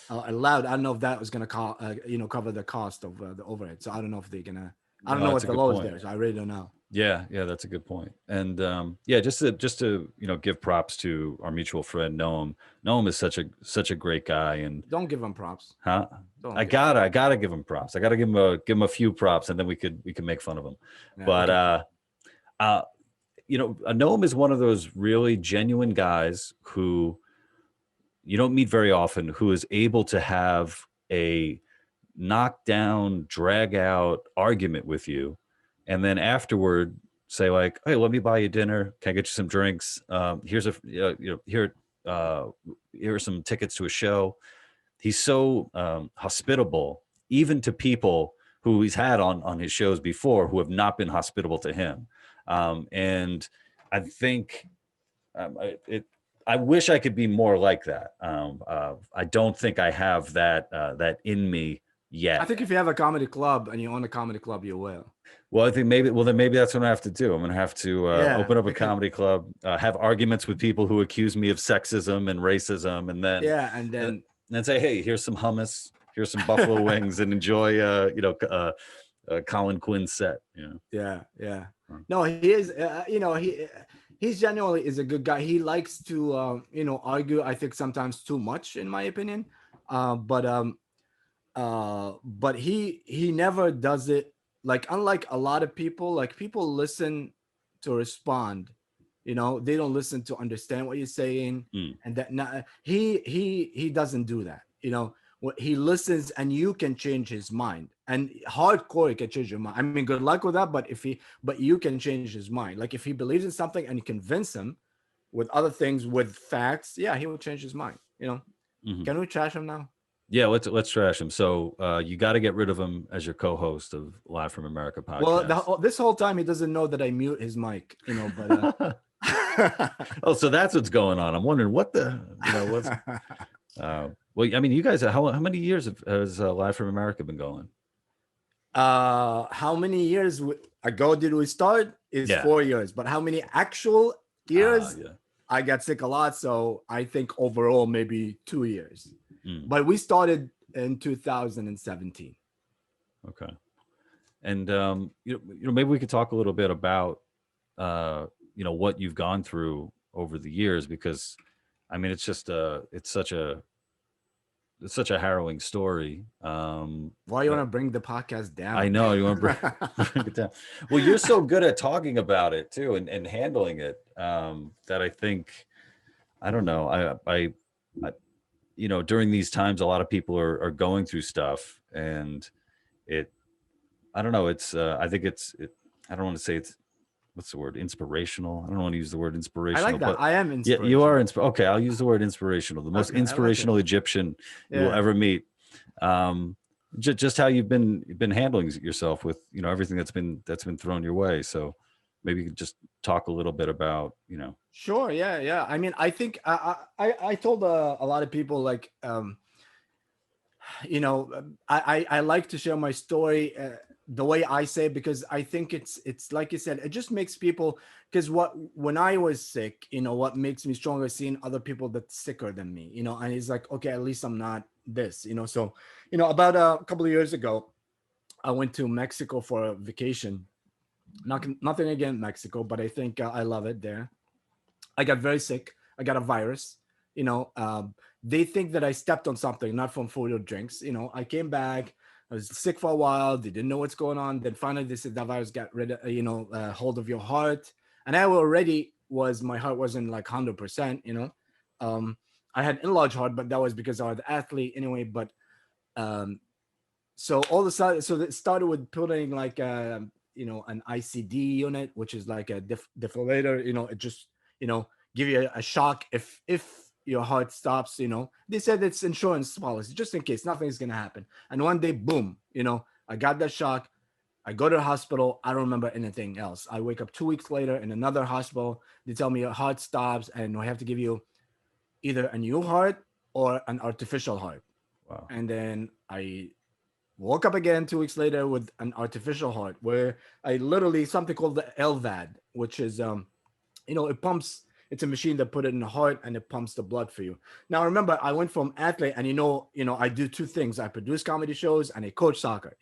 S2: allowed, I don't know if that was gonna cover the cost of the overhead. So I don't know if they're gonna. I don't know what the law is there, so I really don't know.
S1: Yeah, that's a good point. And just to you know, give props to our mutual friend Noam. Noam is such a great guy, and
S2: don't give him props.
S1: Huh? I gotta give him props. I gotta give him a few props, and then we could make fun of him. Yeah, but okay. You know, Noam is one of those really genuine guys who you don't meet very often, who is able to have a knockdown, drag out argument with you, and then afterward say like, "Hey, let me buy you dinner. Can I get you some drinks? Here's here are some tickets to a show." he's so hospitable, even to people who he's had on his shows before who have not been hospitable to him. And I think I wish I could be more like that. I don't think I have that in me yet.
S2: I think if you have a comedy club and you own a comedy club, you will.
S1: Well, I think maybe that's what I have to do. I'm going to have to open up a comedy club, have arguments with people who accuse me of sexism and racism, and then say, hey, here's some hummus, here's some buffalo wings, and enjoy, Colin Quinn's set.
S2: Yeah. No, he is. He's genuinely is a good guy. He likes to, argue. I think sometimes too much, in my opinion. But he never does it. Like, unlike a lot of people, like people listen to respond, they don't listen to understand what you're saying. And that he doesn't do that. He listens and you can change his mind, and hardcore can change your mind. I mean, good luck with that. But you can change his mind. Like if he believes in something and you convince him with other things, with facts, yeah, he will change his mind. Can we trash him now?
S1: Yeah, let's trash him. So you got to get rid of him as your co-host of Live from America podcast.
S2: Well, this whole time he doesn't know that I mute his mic, but.
S1: Oh, so that's what's going on. I'm wondering what's. Well, I mean, you guys, how many years has Live from America been going?
S2: How many years ago did we start? Is 4 years, but how many actual years? I got sick a lot, so I think overall maybe 2 years. But we started in 2017.
S1: Okay, and maybe we could talk a little bit about what you've gone through over the years, because I mean it's such a harrowing story.
S2: Why you want to bring the podcast down?
S1: I know you want to bring it down. Well, you're so good at talking about it too, and handling it, that I think, I don't know, I during these times, a lot of people are going through stuff, and I don't know, it's I think I don't want to say it's, what's the word? Inspirational. I don't want to use the word inspirational.
S2: I like that. I am inspirational.
S1: Yeah, you are okay, I'll use the word inspirational. The most inspirational Egyptian you will ever meet. Just how you've been handling yourself with everything that's been thrown your way. So maybe you could just talk a little bit about
S2: Sure. Yeah. I mean, I think I told a lot of people, like, I like to share my story the way I say, because I think it's like you said, it just makes people, because when I was sick, what makes me stronger, seeing other people that's sicker than me, and it's like, okay, at least I'm not this, so, about a couple of years ago, I went to Mexico for a vacation. Nothing against Mexico, but I think I love it there. I got very sick. I got a virus. They think that I stepped on something, not from food or drinks. I came back. I was sick for a while. They didn't know what's going on. Then finally they said that virus got rid of, hold of your heart. And I already my heart wasn't like 100%. I had enlarged heart, but that was because I was an athlete anyway. But so all of a sudden, so it started with putting like an ICD unit, which is like a defibrillator. It just give you a shock if your heart stops. They said it's insurance policy, just in case nothing's gonna happen. And one day, boom, I got that shock. I go to the hospital. I don't remember anything else. I wake up 2 weeks later in another hospital. They tell me your heart stops and we have to give you either a new heart or an artificial heart.
S1: Wow.
S2: And then I woke up again 2 weeks later with an artificial heart, where I literally, something called the LVAD, which is it pumps. It's a machine that put it in the heart and it pumps the blood for you. Now, remember, I went from athlete, and I do two things. I produce comedy shows and I coach soccer.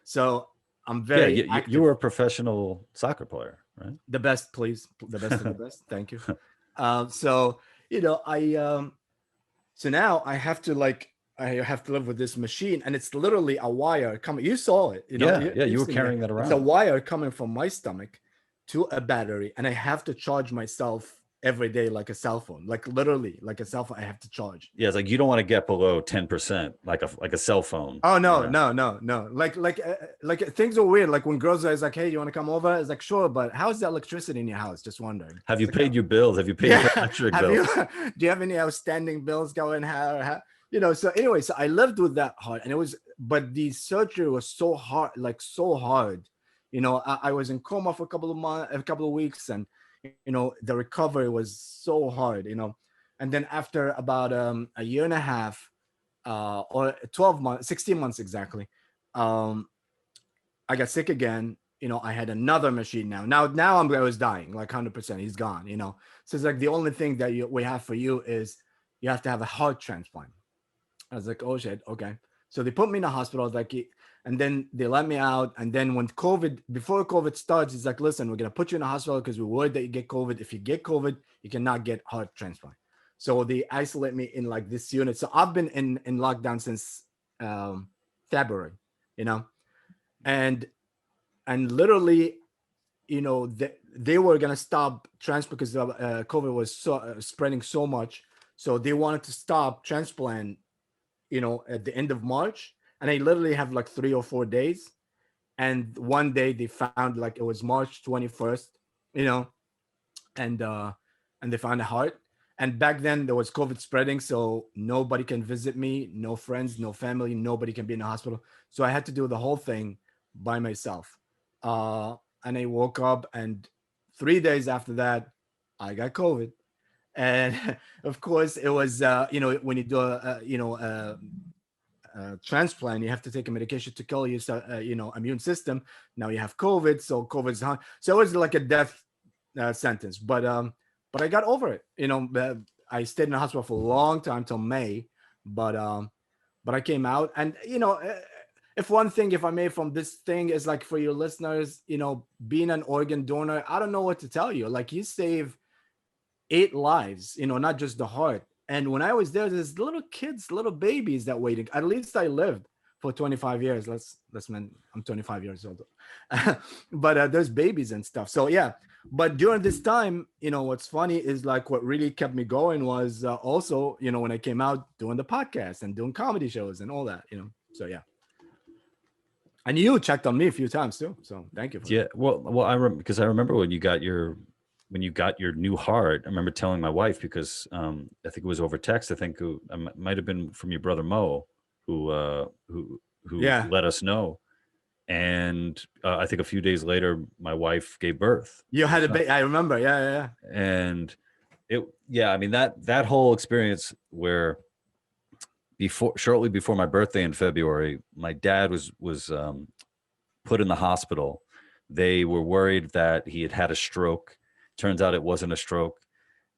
S2: So I'm very active.
S1: You were a professional soccer player, right?
S2: The best, please. The best of the best. Thank you. So now I have to live with this machine, and it's literally a wire coming. You saw it.
S1: You were carrying that around.
S2: It's a wire coming from my stomach to a battery, and I have to charge myself every day like a cell phone, like literally like a cell phone. I have to charge.
S1: Yeah, it's like you don't want to get below 10%, like a cell phone.
S2: Oh no. Like things are weird. Like when girls are like, "Hey, you want to come over?" It's like, "Sure," but how's the electricity in your house? Just wondering.
S1: Have you paid your bills? Have you paid your electric bills?
S2: Do you have any outstanding bills going? So anyway, so I lived with that heart, and but the surgery was so hard, like so hard. I was in coma for a couple of months, a couple of weeks, and the recovery was so hard. And then after about a year and a half, or 12 months, 16 months exactly, I got sick again. I had another machine now. Now I was dying, like 100%. He's gone. So it's like the only thing that we have for you is you have to have a heart transplant. I was like, oh shit, okay. So they put me in the hospital. I was like, and then they let me out. And then before COVID starts, it's like, listen, we're gonna put you in the hospital because we're worried that you get COVID. If you get COVID, you cannot get heart transplant. So they isolate me in like this unit. So I've been in lockdown since February, and literally, they were gonna stop transplant because COVID was so spreading so much. So they wanted to stop transplant, at the end of March, and I literally have like 3 or 4 days. And one day they found, like, it was March 21st, and they found a heart. And back then there was COVID spreading, so nobody can visit me, no friends, no family, nobody can be in the hospital. So I had to do the whole thing by myself. And I woke up, and 3 days after that, I got COVID. And of course, it was when you do a transplant, you have to take a medication to kill your immune system. Now you have COVID, so COVID's hard. So it was like a death sentence. But I got over it. I stayed in the hospital for a long time till May, but I came out. And if one thing, if I may, from this thing is, like, for your listeners, being an organ donor, I don't know what to tell you. Like, you save 8 lives, not just the heart. And when I was there, there's little kids, little babies that waiting. At least I lived for 25 years. I'm 25 years old. But there's babies and stuff. So yeah. But during this time, what's funny is, like, what really kept me going was also, when I came out doing the podcast and doing comedy shows and all that, So yeah. And you checked on me a few times too. So thank you for
S1: that. Well, because I remember when you got your new heart. I remember telling my wife, because I think it was over text. I think it might have been from your brother Mo, who let us know. And I think a few days later, my wife gave birth.
S2: You had a baby. I remember. Yeah.
S1: And I mean, that whole experience where shortly before my birthday in February, my dad was put in the hospital. They were worried that he had a stroke. Turns out it wasn't a stroke.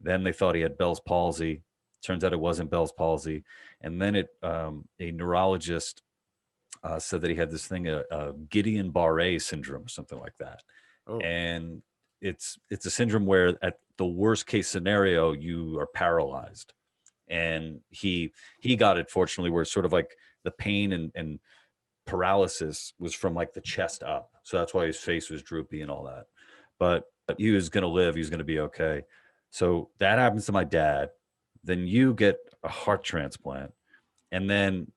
S1: Then they thought he had Bell's palsy. Turns out it wasn't Bell's palsy. And then a neurologist said that he had this thing, a Guillain-Barré syndrome or something like that. Oh. And it's a syndrome where at the worst case scenario, you are paralyzed. And he got it, fortunately, where sort of like the pain and paralysis was from like the chest up. So that's why his face was droopy and all that. But he was going to live. He was going to be okay. So that happens to my dad. Then you get a heart transplant. And then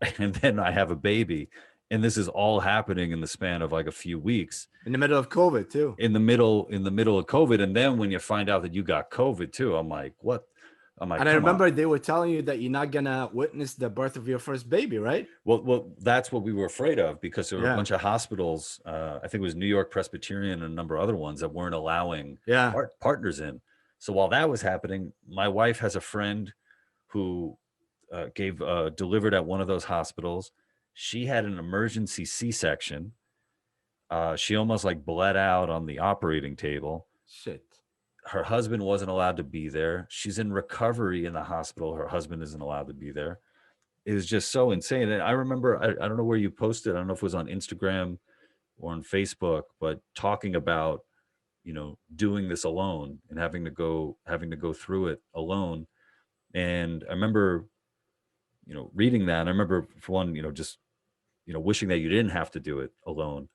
S1: I have a baby. And this is all happening in the span of like a few weeks.
S2: In the middle of COVID too.
S1: In the middle of COVID. And then when you find out that you got COVID too, I'm like, what? I'm like,
S2: and I remember they were telling you that you're not gonna witness the birth of your first baby, right?
S1: Well, that's what we were afraid of, because there were a bunch of hospitals. I think it was New York Presbyterian and a number of other ones that weren't allowing partners in. So while that was happening, my wife has a friend who delivered at one of those hospitals. She had an emergency C-section. She almost like bled out on the operating table.
S2: Shit.
S1: Her husband wasn't allowed to be there. She's in recovery in the hospital. Her husband isn't allowed to be there. It was just so insane. And I remember, I don't know where you posted. I don't know if it was on Instagram or on Facebook, but talking about, doing this alone and having to go through it alone. And I remember, reading that. And I remember, for one, just, wishing that you didn't have to do it alone.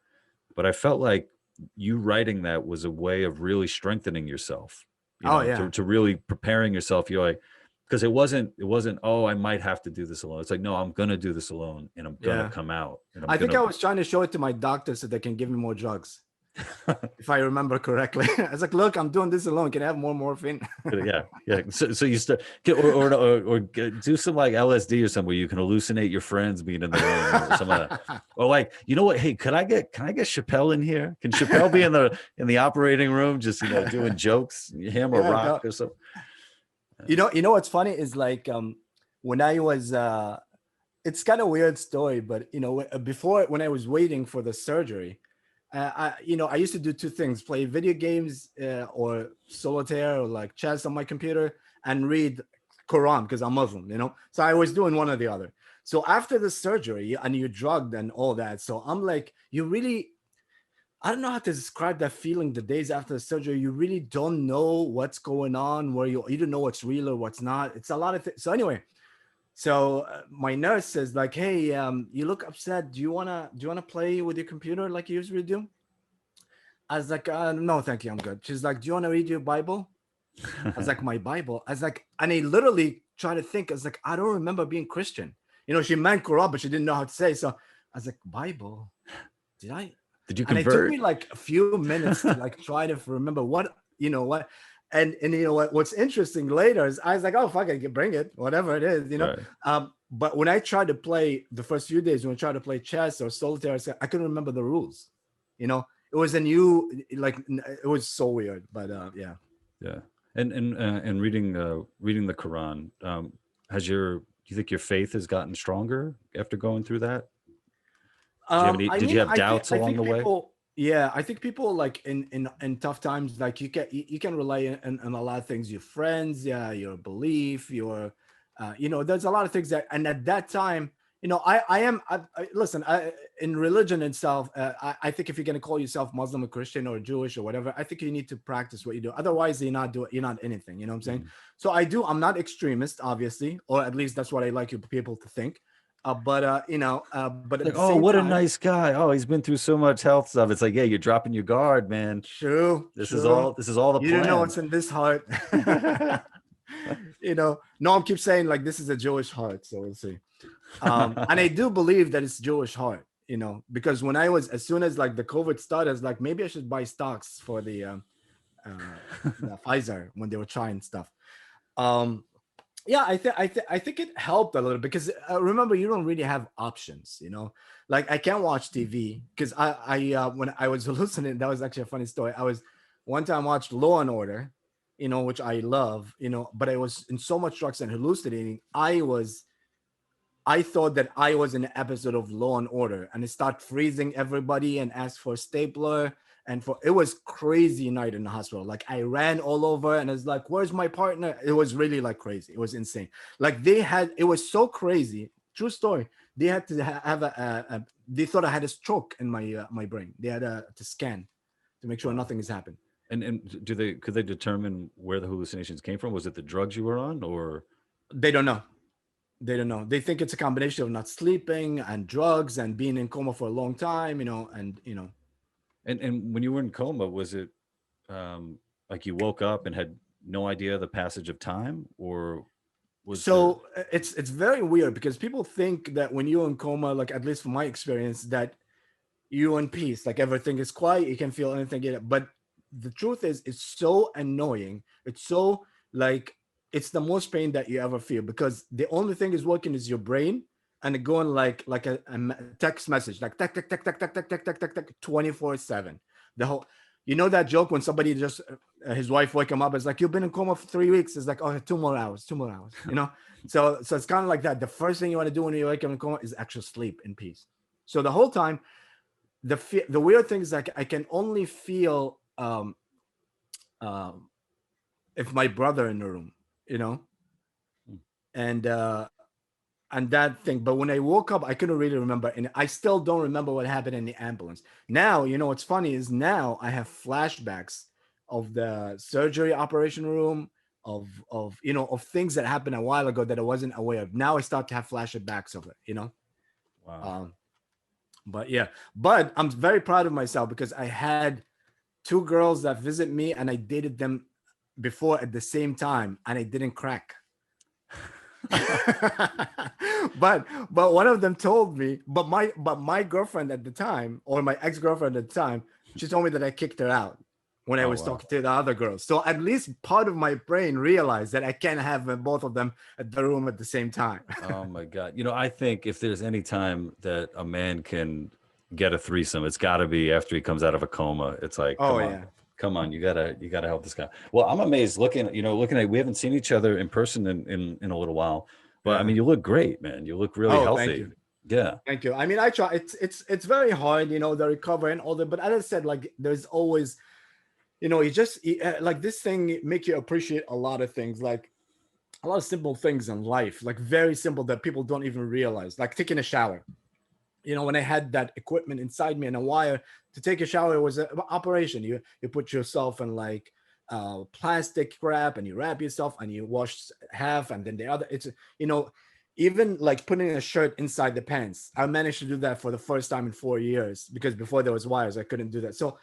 S1: But I felt like you writing that was a way of really strengthening yourself, to really preparing yourself. You're like, because it wasn't, oh, I might have to do this alone. It's like, no, I'm going to do this alone, and I'm going to come out. And
S2: I think I was trying to show it to my doctor so they can give me more drugs. if I remember correctly. I was like, look, I'm doing this alone. Can I have more morphine?
S1: Yeah. So you start or do some like LSD or something where you can hallucinate your friends being in the room or something like that. Or like, you know what? Hey, can I get Chappelle in here? Can Chappelle be in the operating room, just doing jokes, him or Rock or something?
S2: You know what's funny is like when I was it's kind of weird story, but before, when I was waiting for the surgery, I used to do two things: play video games or solitaire or like chess on my computer, and read Quran because I'm Muslim. So I was doing one or the other. So after the surgery and you're drugged and all that, so I'm like, I don't know how to describe that feeling the days after the surgery. You really don't know what's going on, where you don't know what's real or what's not. It's a lot of things. So anyway, my nurse says like, hey, you look upset. Do you wanna play with your computer like you usually do? I was like, no, thank you, I'm good. She's like, do you want to read your Bible? I was like, my Bible? I was like, and I literally tried to think. I was like, I don't remember being Christian. She meant Quran, but she didn't know how to say. So I was like, Bible? Did you convert? And it took me like a few minutes to like try to remember what. And what's interesting later is I was like, oh fuck, I can bring it, whatever it is, Right. But when I tried to play the first few days, when I tried to play chess or solitaire, I couldn't remember the rules. It was a new, like, it was so weird, but yeah.
S1: Yeah. And reading the Quran, do you think your faith has gotten stronger after going through that? Did you have doubts along the way?
S2: Yeah, I think people like in tough times, like you can rely on a lot of things, your friends, your belief, your there's a lot of things that, and at that time, listen, in religion itself, I think if you're going to call yourself Muslim or Christian or Jewish or whatever, I think you need to practice what you do. Otherwise, you're not anything, you know what I'm saying? So I'm not extremist, obviously, or at least that's what I like people to think. But at
S1: like, oh, what a nice guy. Oh, he's been through so much health stuff. It's like, yeah, you're dropping your guard, man.
S2: True.
S1: This is all the plan.
S2: You don't know what's in this heart. Noam keeps saying like, this is a Jewish heart. So we'll see. And I do believe that it's Jewish heart, because as soon as like the COVID started, I was like, maybe I should buy stocks for the Pfizer when they were trying stuff. Yeah, I think it helped a little, because remember, you don't really have options, like I can't watch TV because I when I was hallucinating, that was actually a funny story. One time watched Law and Order, which I love, but I was in so much drugs and hallucinating. I thought that I was in an episode of Law and Order, and it started freezing everybody and asked for a stapler. And it was crazy night in the hospital. Like I ran all over and it's like, where's my partner? It was really like crazy. It was insane. Like it was so crazy. True story. They had to have they thought I had a stroke in my brain. They had to scan to make sure nothing has happened.
S1: And could they determine where the hallucinations came from? Was it the drugs you were on, or?
S2: They don't know. They think it's a combination of not sleeping and drugs and being in coma for a long time,
S1: And when you were in coma, was it like you woke up and had no idea the passage of time, or was
S2: it's very weird, because people think that when you're in coma, like at least from my experience, that you're in peace, like everything is quiet, you can feel anything. But the truth is, it's so annoying. It's so like, it's the most pain that you ever feel, because the only thing is working is your brain, and it going like a text message, like tack, tack, tack, tack, tack, tack, tack, tack, tack, tack, 24/7. The whole, that joke when somebody just, his wife wake him up, it's like, you've been in coma for 3 weeks. It's like, oh, 2 more hours. So it's kind of like that. The first thing you want to do when you wake up in coma is actually sleep in peace. So the whole time, the weird thing is, like, I can only feel if my brother in the room, and that thing. But when I woke up, I couldn't really remember, and I still don't remember what happened in the ambulance. Now, what's funny is now I have flashbacks of the surgery operation room, of things that happened a while ago that I wasn't aware of. Now I start to have flashbacks of it.
S1: Wow.
S2: But I'm very proud of myself, because I had 2 girls that visit me, and I dated them before at the same time, and I didn't crack. but one of them told me, but my girlfriend at the time, or my ex-girlfriend at the time, She told me that I kicked her out when I was
S1: wow.
S2: talking to the other girls. So at least part of my brain realized that I can't have both of them at the room at the same time.
S1: Oh my God. I think if there's any time that a man can get a threesome, it's got to be after he comes out of a coma. It's like,
S2: Oh yeah.
S1: come on, you gotta help this guy. Well, I'm amazed looking at, we haven't seen each other in person in a little while, but I mean, you look great, man. You look really healthy.
S2: Thank you.
S1: Yeah.
S2: Thank you. I mean, I try. It's very hard, the recovery and all that. But as I said, like there's always, you just like this thing make you appreciate a lot of things, like a lot of simple things in life, like very simple that people don't even realize, like taking a shower. When I had that equipment inside me and a wire to take a shower, it was an operation. You put yourself in like plastic wrap and you wrap yourself and you wash half and then the other. It's even like putting a shirt inside the pants. I managed to do that for the first time in 4 years because before there was wires, I couldn't do that. So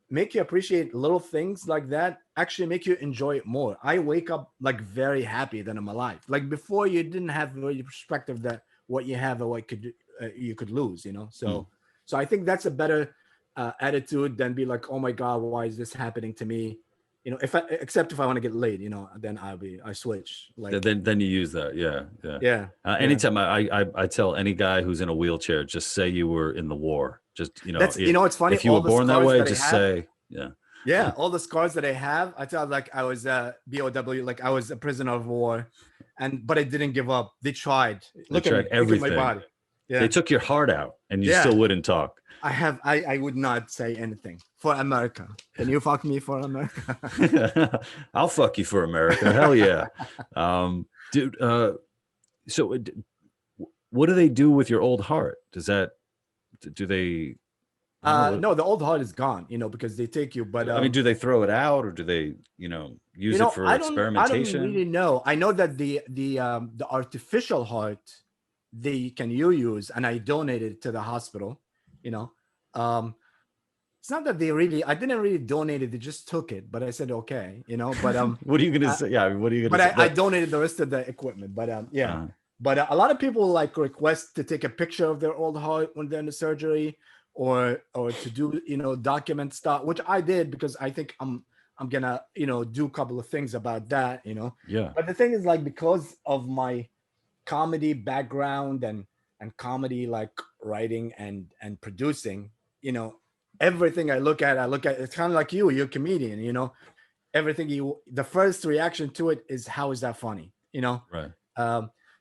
S2: make you appreciate little things like that, actually make you enjoy it more. I wake up like very happy that I'm alive. Like before, you didn't have the perspective that what you have or what you could lose, So I think that's a better attitude than be like, oh my God, why is this happening to me? Except if I want to get laid, then I switch. Like
S1: then you use that. Yeah. Anytime I tell any guy who's in a wheelchair, just say you were in the war. Just
S2: it's funny.
S1: If you were born that way, just say
S2: Yeah, all the scars that I have, I tell like I was a BOW, like I was a prisoner of war, but I didn't give up. They tried. Look at everything. Look at my body. Yeah.
S1: They took your heart out, and you still wouldn't talk.
S2: I would not say anything for America. Can you fuck me for America?
S1: I'll fuck you for America. Hell yeah. Dude. So what do they do with your old heart? Do they?
S2: No, the old heart is gone, because they take you, but
S1: I mean, do they throw it out or do they, use it for experimentation?
S2: I don't really know. I know that the artificial heart you use, and I donated it to the hospital. It's not that I didn't really donate it. They just took it, but I said, okay, but,
S1: what are you going to say? Yeah. What are you going to say?
S2: But I donated the rest of the equipment, but, but a lot of people like request to take a picture of their old heart when they're in the surgery or to do, document stuff, which I did because I think I'm gonna, do a couple of things about that,
S1: Yeah.
S2: But the thing is like, because of my comedy background and comedy, like writing and producing, everything I look at, it's kind of like you're a comedian, everything the first reaction to it is, how is that funny?
S1: Right.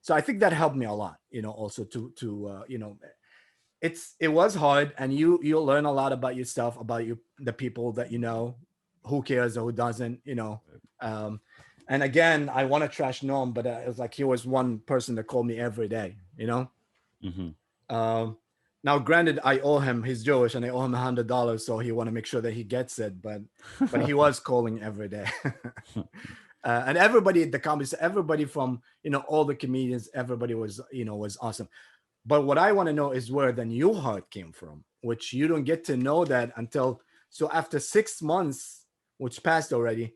S2: So I think that helped me a lot, also to it was hard, and you'll learn a lot about yourself, about the people that who cares or who doesn't, and again, I want to trash Noam, but it was like he was one person that called me every day,
S1: Mm-hmm.
S2: Now granted, I owe him, he's Jewish, and I owe him $100, so he want to make sure that he gets it, but he was calling every day. And everybody at the comedy, everybody from all the comedians, everybody was was awesome. But what I want to know is where the new heart came from, which you don't get to know that until, so after 6 months, which passed already,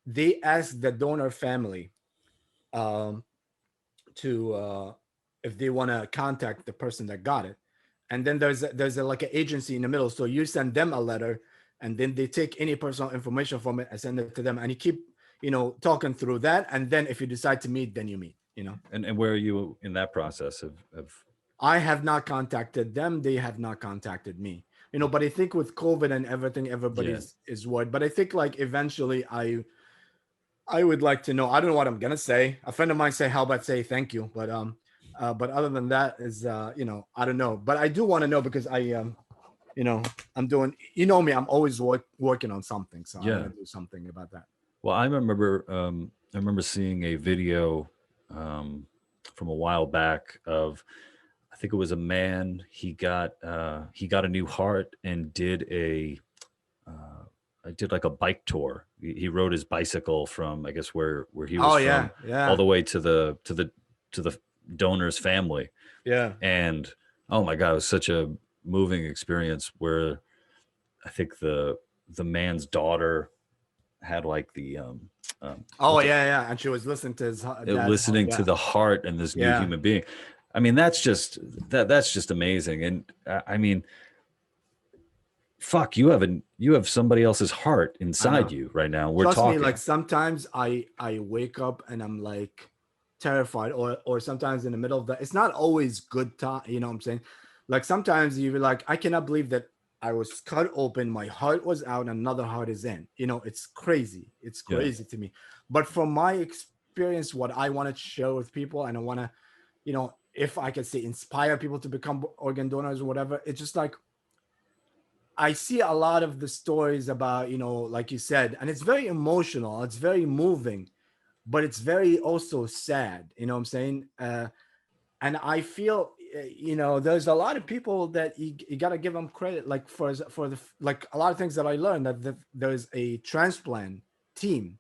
S2: they asked the donor family to if they want to contact the person that got it. And then there's like an agency in the middle. So you send them a letter, and then they take any personal information from it and send it to them. And you keep, talking through that. And then if you decide to meet, then you meet,
S1: And where are you in that process of
S2: I have not contacted them. They have not contacted me, but I think with COVID and everything, everybody is worried. But I think like eventually I would like to know. I don't know what I'm going to say. A friend of mine say, how about say thank you? But other than that is, I don't know, but I do want to know because I'm doing, me, I'm always working on something. So I'm going to do something about that.
S1: Well, I remember seeing a video from a while back of, I think it was a man. He got a new heart and did like a bike tour. He rode his bicycle from, I guess, where he was from, all the way to the donor's family.
S2: Yeah.
S1: And oh my God, it was such a moving experience where I think the man's daughter had like the
S2: and she was listening to his
S1: to the heart and this new human being. I mean, that's just amazing. And I mean, fuck, you have somebody else's heart
S2: I
S1: inside
S2: know.
S1: you right now. We're
S2: Trust me, like
S1: talking.
S2: sometimes I wake up and I'm like terrified, or sometimes in the middle of the, it's not always good time, you know what I'm saying? Like sometimes you're like, I cannot believe that I was cut open, my heart was out, and another heart is in. You know, it's crazy. It's
S1: Yeah.
S2: crazy to me. But from my experience, what I want to share with people, and I want to, you know, if I can say inspire people to become organ donors or whatever, it's just like I see a lot of the stories about, you know, like you said, and it's very emotional, it's very moving, but it's very also sad. You know what I'm saying? And I feel, you know, there's a lot of people that you got to give them credit, like for the like a lot of things that I learned, that there's a transplant team.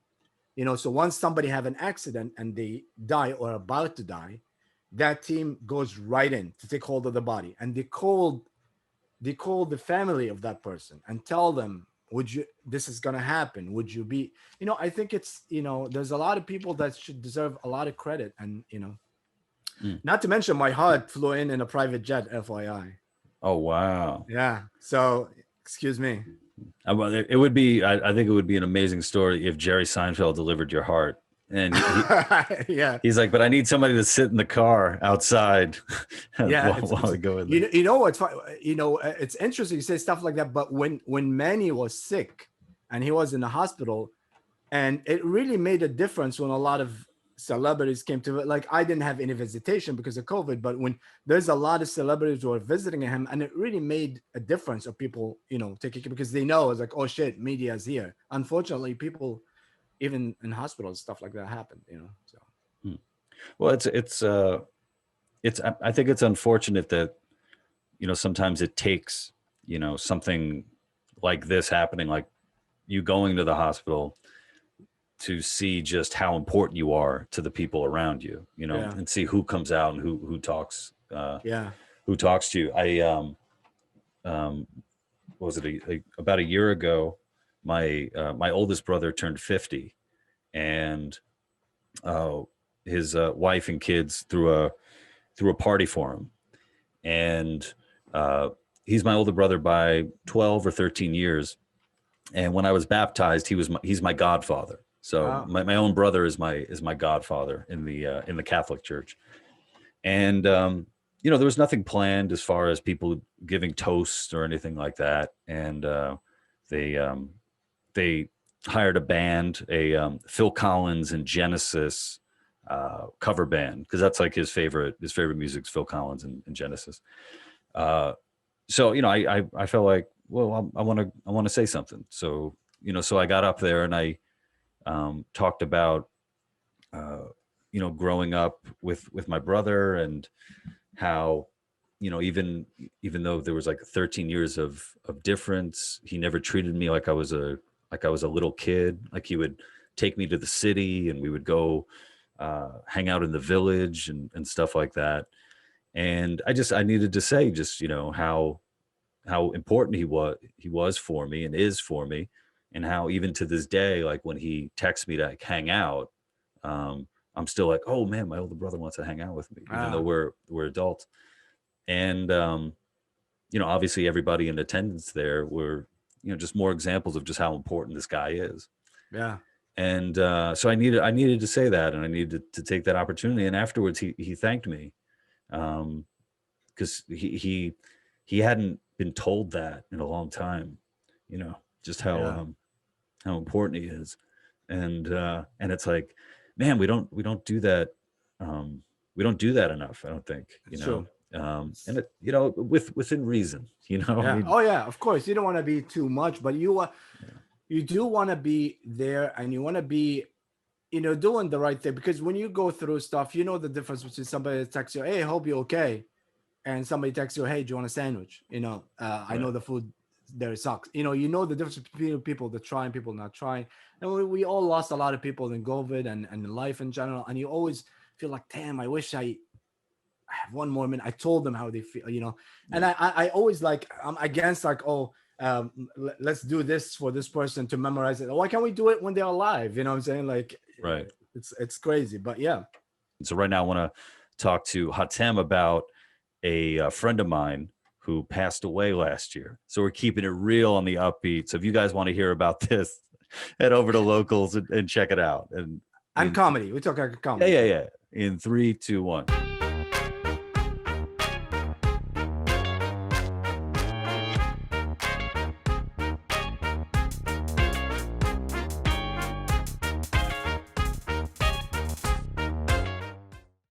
S2: You know, so once somebody have an accident and they die or about to die, that team goes right in to take hold of the body, and they call the family of that person and tell them, would you, this is going to happen, would you be, you know, I think it's, you know, there's a lot of people that should deserve a lot of credit. And you know,
S1: Mm.
S2: not to mention my heart flew in a private jet, FYI.
S1: Oh, wow.
S2: Yeah, so excuse me.
S1: Well, it would be, I think it would be an amazing story if Jerry Seinfeld delivered your heart. And
S2: Yeah,
S1: he's like, but I need somebody to sit in the car outside
S2: yeah,
S1: while we go in there.
S2: you know what's you know, it's interesting you say stuff like that, but when Manny was sick and he was in the hospital, and it really made a difference when a lot of celebrities came to it. Like I didn't have any visitation because of COVID, but when there's a lot of celebrities who are visiting him, and it really made a difference of people, you know, taking it, because they know it's like, oh shit, media is here. Unfortunately, people even in hospitals, stuff like that happened, you know. So
S1: Hmm. Well, I think it's unfortunate that, you know, sometimes it takes, you know, something like this happening, like you going to the hospital to see just how important you are to the people around you, you know,
S2: yeah,
S1: and see who comes out and
S2: yeah,
S1: who talks to you. Um, what was it, about a year ago, my oldest brother turned 50, and uh, his wife and kids threw a party for him, and uh, he's my older brother by 12 or 13 years. And when I was baptized, he's my godfather. So
S2: wow,
S1: my own brother is my godfather in the Catholic Church. And you know, there was nothing planned as far as people giving toasts or anything like that. And they they hired a band, a Phil Collins and Genesis cover band, because that's like his favorite music's Phil Collins and Genesis. So you know, I felt like, well, I want to say something. So you know, so I got up there and I talked about uh, you know, growing up with my brother, and how, you know, even though there was like 13 years of difference, he never treated me like I was a little kid. Like he would take me to the city and we would go hang out in the village and stuff like that. And I needed to say, just, you know, how important he was for me and is for me, and how even to this day, like when he texts me to like hang out, um, I'm still like, oh man, my older brother wants to hang out with me, even though
S2: wow,
S1: we're adults. And you know, obviously everybody in attendance there were, you know, just more examples of just how important this guy is.
S2: yeah,
S1: And so I needed to say that, and I needed to take that opportunity. And afterwards, he thanked me, because he hadn't been told that in a long time, you know, just
S2: yeah,
S1: how important he is. And it's like, man, we don't do that. We don't do that enough, I don't think, you
S2: it's
S1: know.
S2: true.
S1: And it, you know, within reason, you know. I
S2: Yeah,
S1: mean,
S2: oh yeah, of course you don't want to be too much, but
S1: yeah,
S2: you do want to be there, and you want to be, you know, doing the right thing, because when you go through stuff, you know the difference between somebody that texts you, hey, hope you're okay, and somebody texts you, hey, do you want a sandwich? You know, I know
S1: right,
S2: the food there sucks. You know the difference between people that try and people not trying. And we all lost a lot of people in COVID and in life in general, and you always feel like, damn, I wish I have one more minute. I told them how they feel, you know. And
S1: yeah,
S2: I always like, I'm against like, oh, let's do this for this person to memorize it. Why can't we do it when they're alive? You know what I'm saying? Like,
S1: right.
S2: it's crazy, but yeah,
S1: And so right now I want to talk to Hatem about a friend of mine who passed away last year. So we're keeping it real on the upbeat. So if you guys want to hear about this, head over to Locals and check it out.
S2: And comedy. We're talking comedy.
S1: Yeah. In 3, 2, 1.